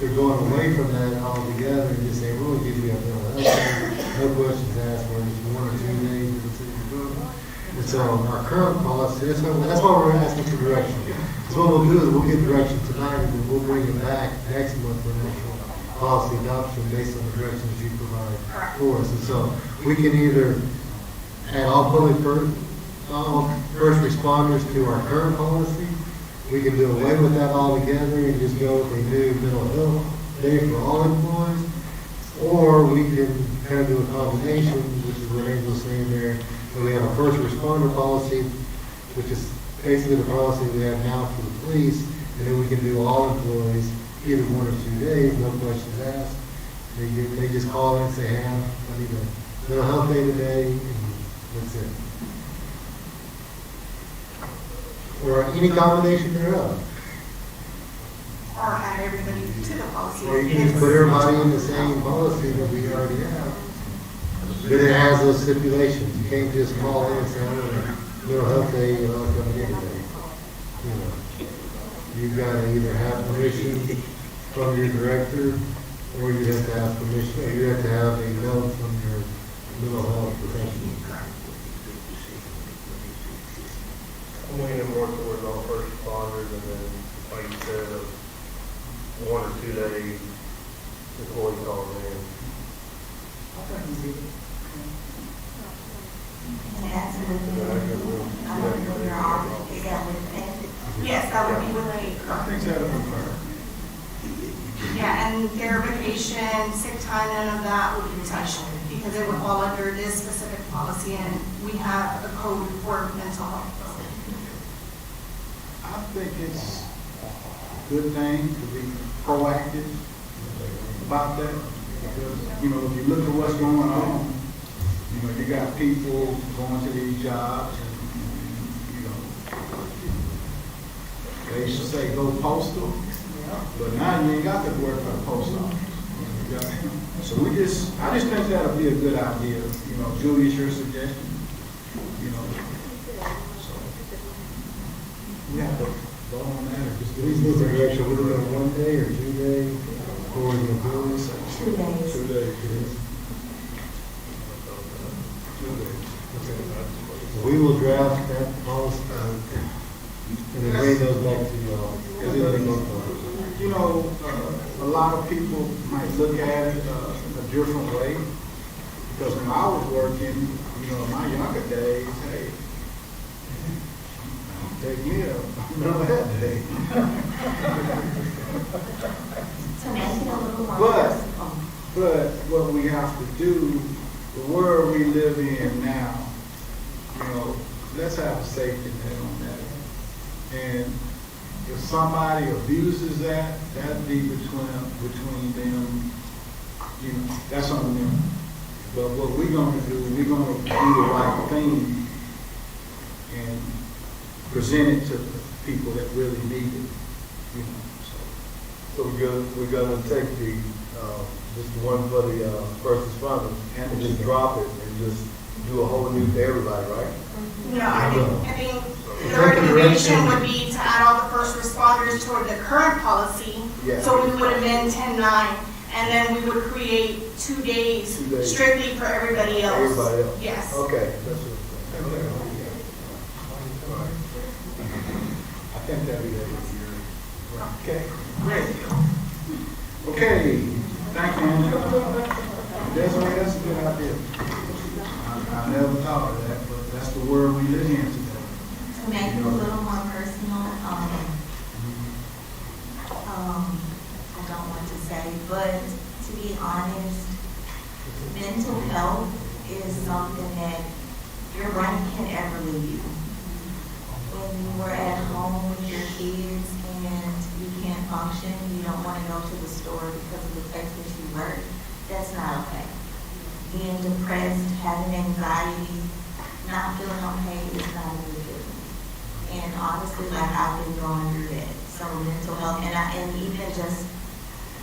they're going away from that altogether and just say, we'll give you a mental health day, no questions asked, where it's 1 or 2 days of the city doing. And so our current policy, that's why we're asking for direction. So what we'll do is we'll get direction tonight, and then we'll bring it back next month for an actual policy adoption based on the directions you provide for us. And so we can either add all first responders to our current policy. We can do away with that altogether and just go with a new mental health day for all employees. Or we can kind of do a combination, which is what Angel's saying there, where we have a first responder policy, which is basically the policy we have now for the police, and then we can do all employees, either 1 or 2 days, no questions asked. They just call in and say, hey, I need a mental health day today, and that's it. Or any combination thereof. Or add everybody to the policy. Or you can just put everybody in the same policy that we already have. But it has those stipulations. You can't just call in and say, mental health day, you're not coming in today. You know, you've got to either have permission from your director, or you have to have permission, or you have to have a note from your mental health professional. I'm leaning more towards all first responders, and then, like you said, 1 or 2 days employee calls in. Yes, that would be with a. I think that'll be fair. Yeah, and their vacation, sick time, none of that would be touched because it would fall under this specific policy, and we have a code for mental health. I think it's a good thing to be proactive about that, because, you know, if you look at what's going on, you know, you got people going to these jobs, and, you know, they used to say go postal, but now you ain't got to work for the post office. You got- So I just think that'll be a good idea, you know, Julius, your suggestion, you know, so. We have to go on that, or just. These things are actually, we're doing 1 day or 2 days for the employees. 2 days. 2 days. So we will draft that policy, and then bring those back to you all. You know, a lot of people might look at it a different way, because when I was working, you know, in my younger days, hey, take me up, remember that day. To make it a little more But, personal. but what we have to do, the world we live in now, you know, let's have a safety net on that. And if somebody abuses that, that'd be between them, you know, that's on them. But what we're gonna do, we're gonna do the right thing and present it to the people that really need it, you know, So we're gonna take the, just the one for the, first responders and just drop it and just do a whole new for everybody, right? No, I think the recommendation would be to add all the first responders toward the current policy. Yeah. So we would amend 10-9, and then we would create 2 days 2 days. strictly for everybody else. Everybody else? Yes. Okay, that's what. I think that'd be good. Okay, great. Okay, thank you, Angela. That's a good idea. I never thought of that, but that's the world we live in today. To make it a little more personal, I don't want to say, but to be honest, mental health is something that your brain can ever leave you. When you were at home with your kids and you can't function, you don't want to go to the store because of the place that you work, that's not okay. Being depressed, having anxiety, not feeling okay is not a good feeling. And honestly, like, I've been going through that. So mental health, and even just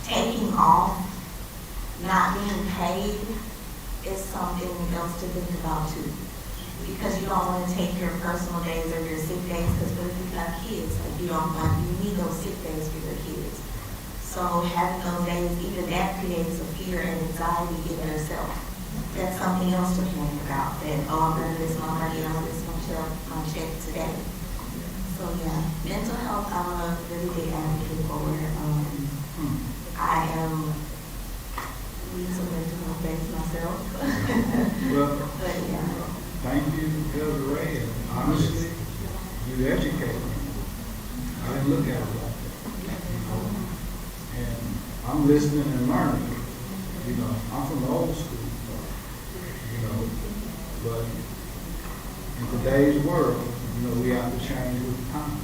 taking off, not being paid is something else to think about too. Because you don't want to take your personal days or your sick days, because when you have kids, like, you need those sick days for your kids. So having those days, even that creates a fear and anxiety in yourself. That's something else to think about, that, oh, I'm going to miss my money, I'm going to miss my check today. So yeah, mental health, I'm a really big advocate for. I am need some mental health days myself. Well, But yeah. thank you, Desiree, and honestly, you educate me. I didn't look at it like that, you know? And I'm listening and learning, you know, I'm from the old school, you know, but in today's world, you know, we have to change with the time.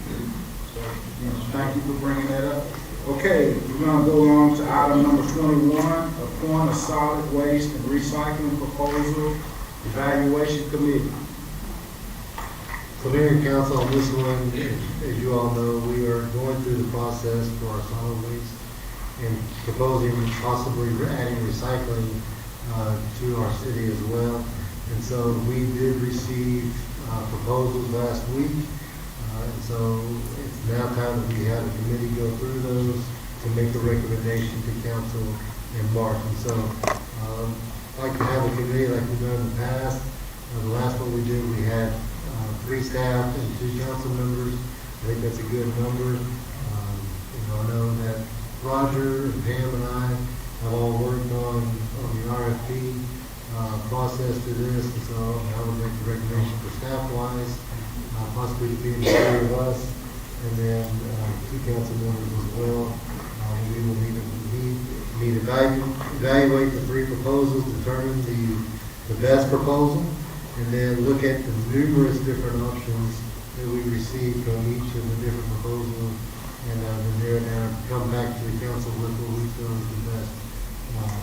So, you know, thank you for bringing that up. Okay, we're gonna go on to item number 21, appoint a solid waste and recycling proposal evaluation committee. So Mayor and Council, on this one, as you all know, we are going through the process for our solid waste and proposing possibly adding recycling to our city as well. And so we did receive proposals last week. And so it's now time that we have a committee go through those to make the recommendation to council in March. And so I'd like to have a committee like we've done in the past. The last one we did, we had 3 staff and 2 council members. I think that's a good number. I know that Roger and Pam and I have all worked on the RFP process to this, and so I would make the recommendation for staff-wise, possibly being the 3 of us, and then 2 council members as well. We will evaluate the 3 proposals, determine the best proposal, and then look at the numerous different options that we receive from each of the different proposals, and then there now come back to the council with what we feel is the best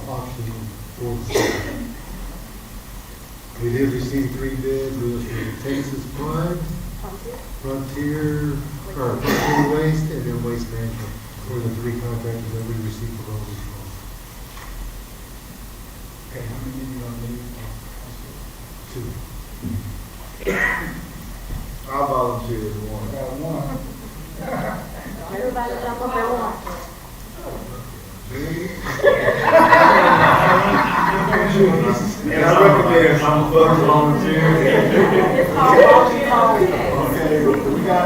option for the city. We did receive 3 bids. We was from Texas Prime, Frontier Waste, and then Waste Management were the 3 contractors that we received proposals from. Okay, how many do you want to leave? 2. I'll volunteer as one. One. Everybody jump up at once. And I recommend I'm a volunteer. Okay, we got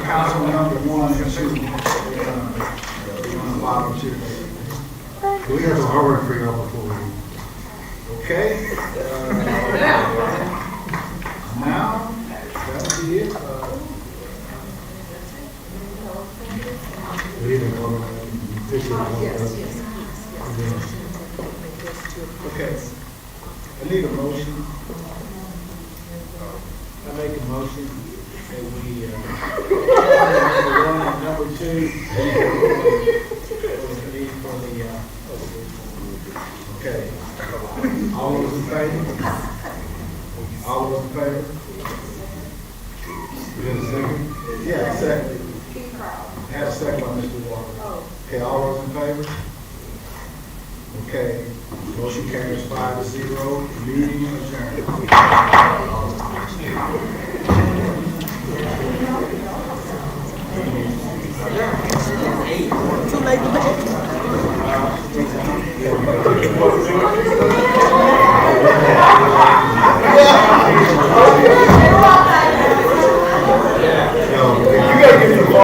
council number 1 and 2. Volunteer. We have some homework for y'all before we leave. Okay. Now, that'll be it. We need to vote on official. Okay. I need a motion. I make a motion that we, number 1 and number 2. Okay. All those in favor? All those in favor? We have a second? Yeah, second. Have a second by Mr. Walker. Okay, all those in favor? Okay, motion carries 5-0, meeting adjourned. Too late to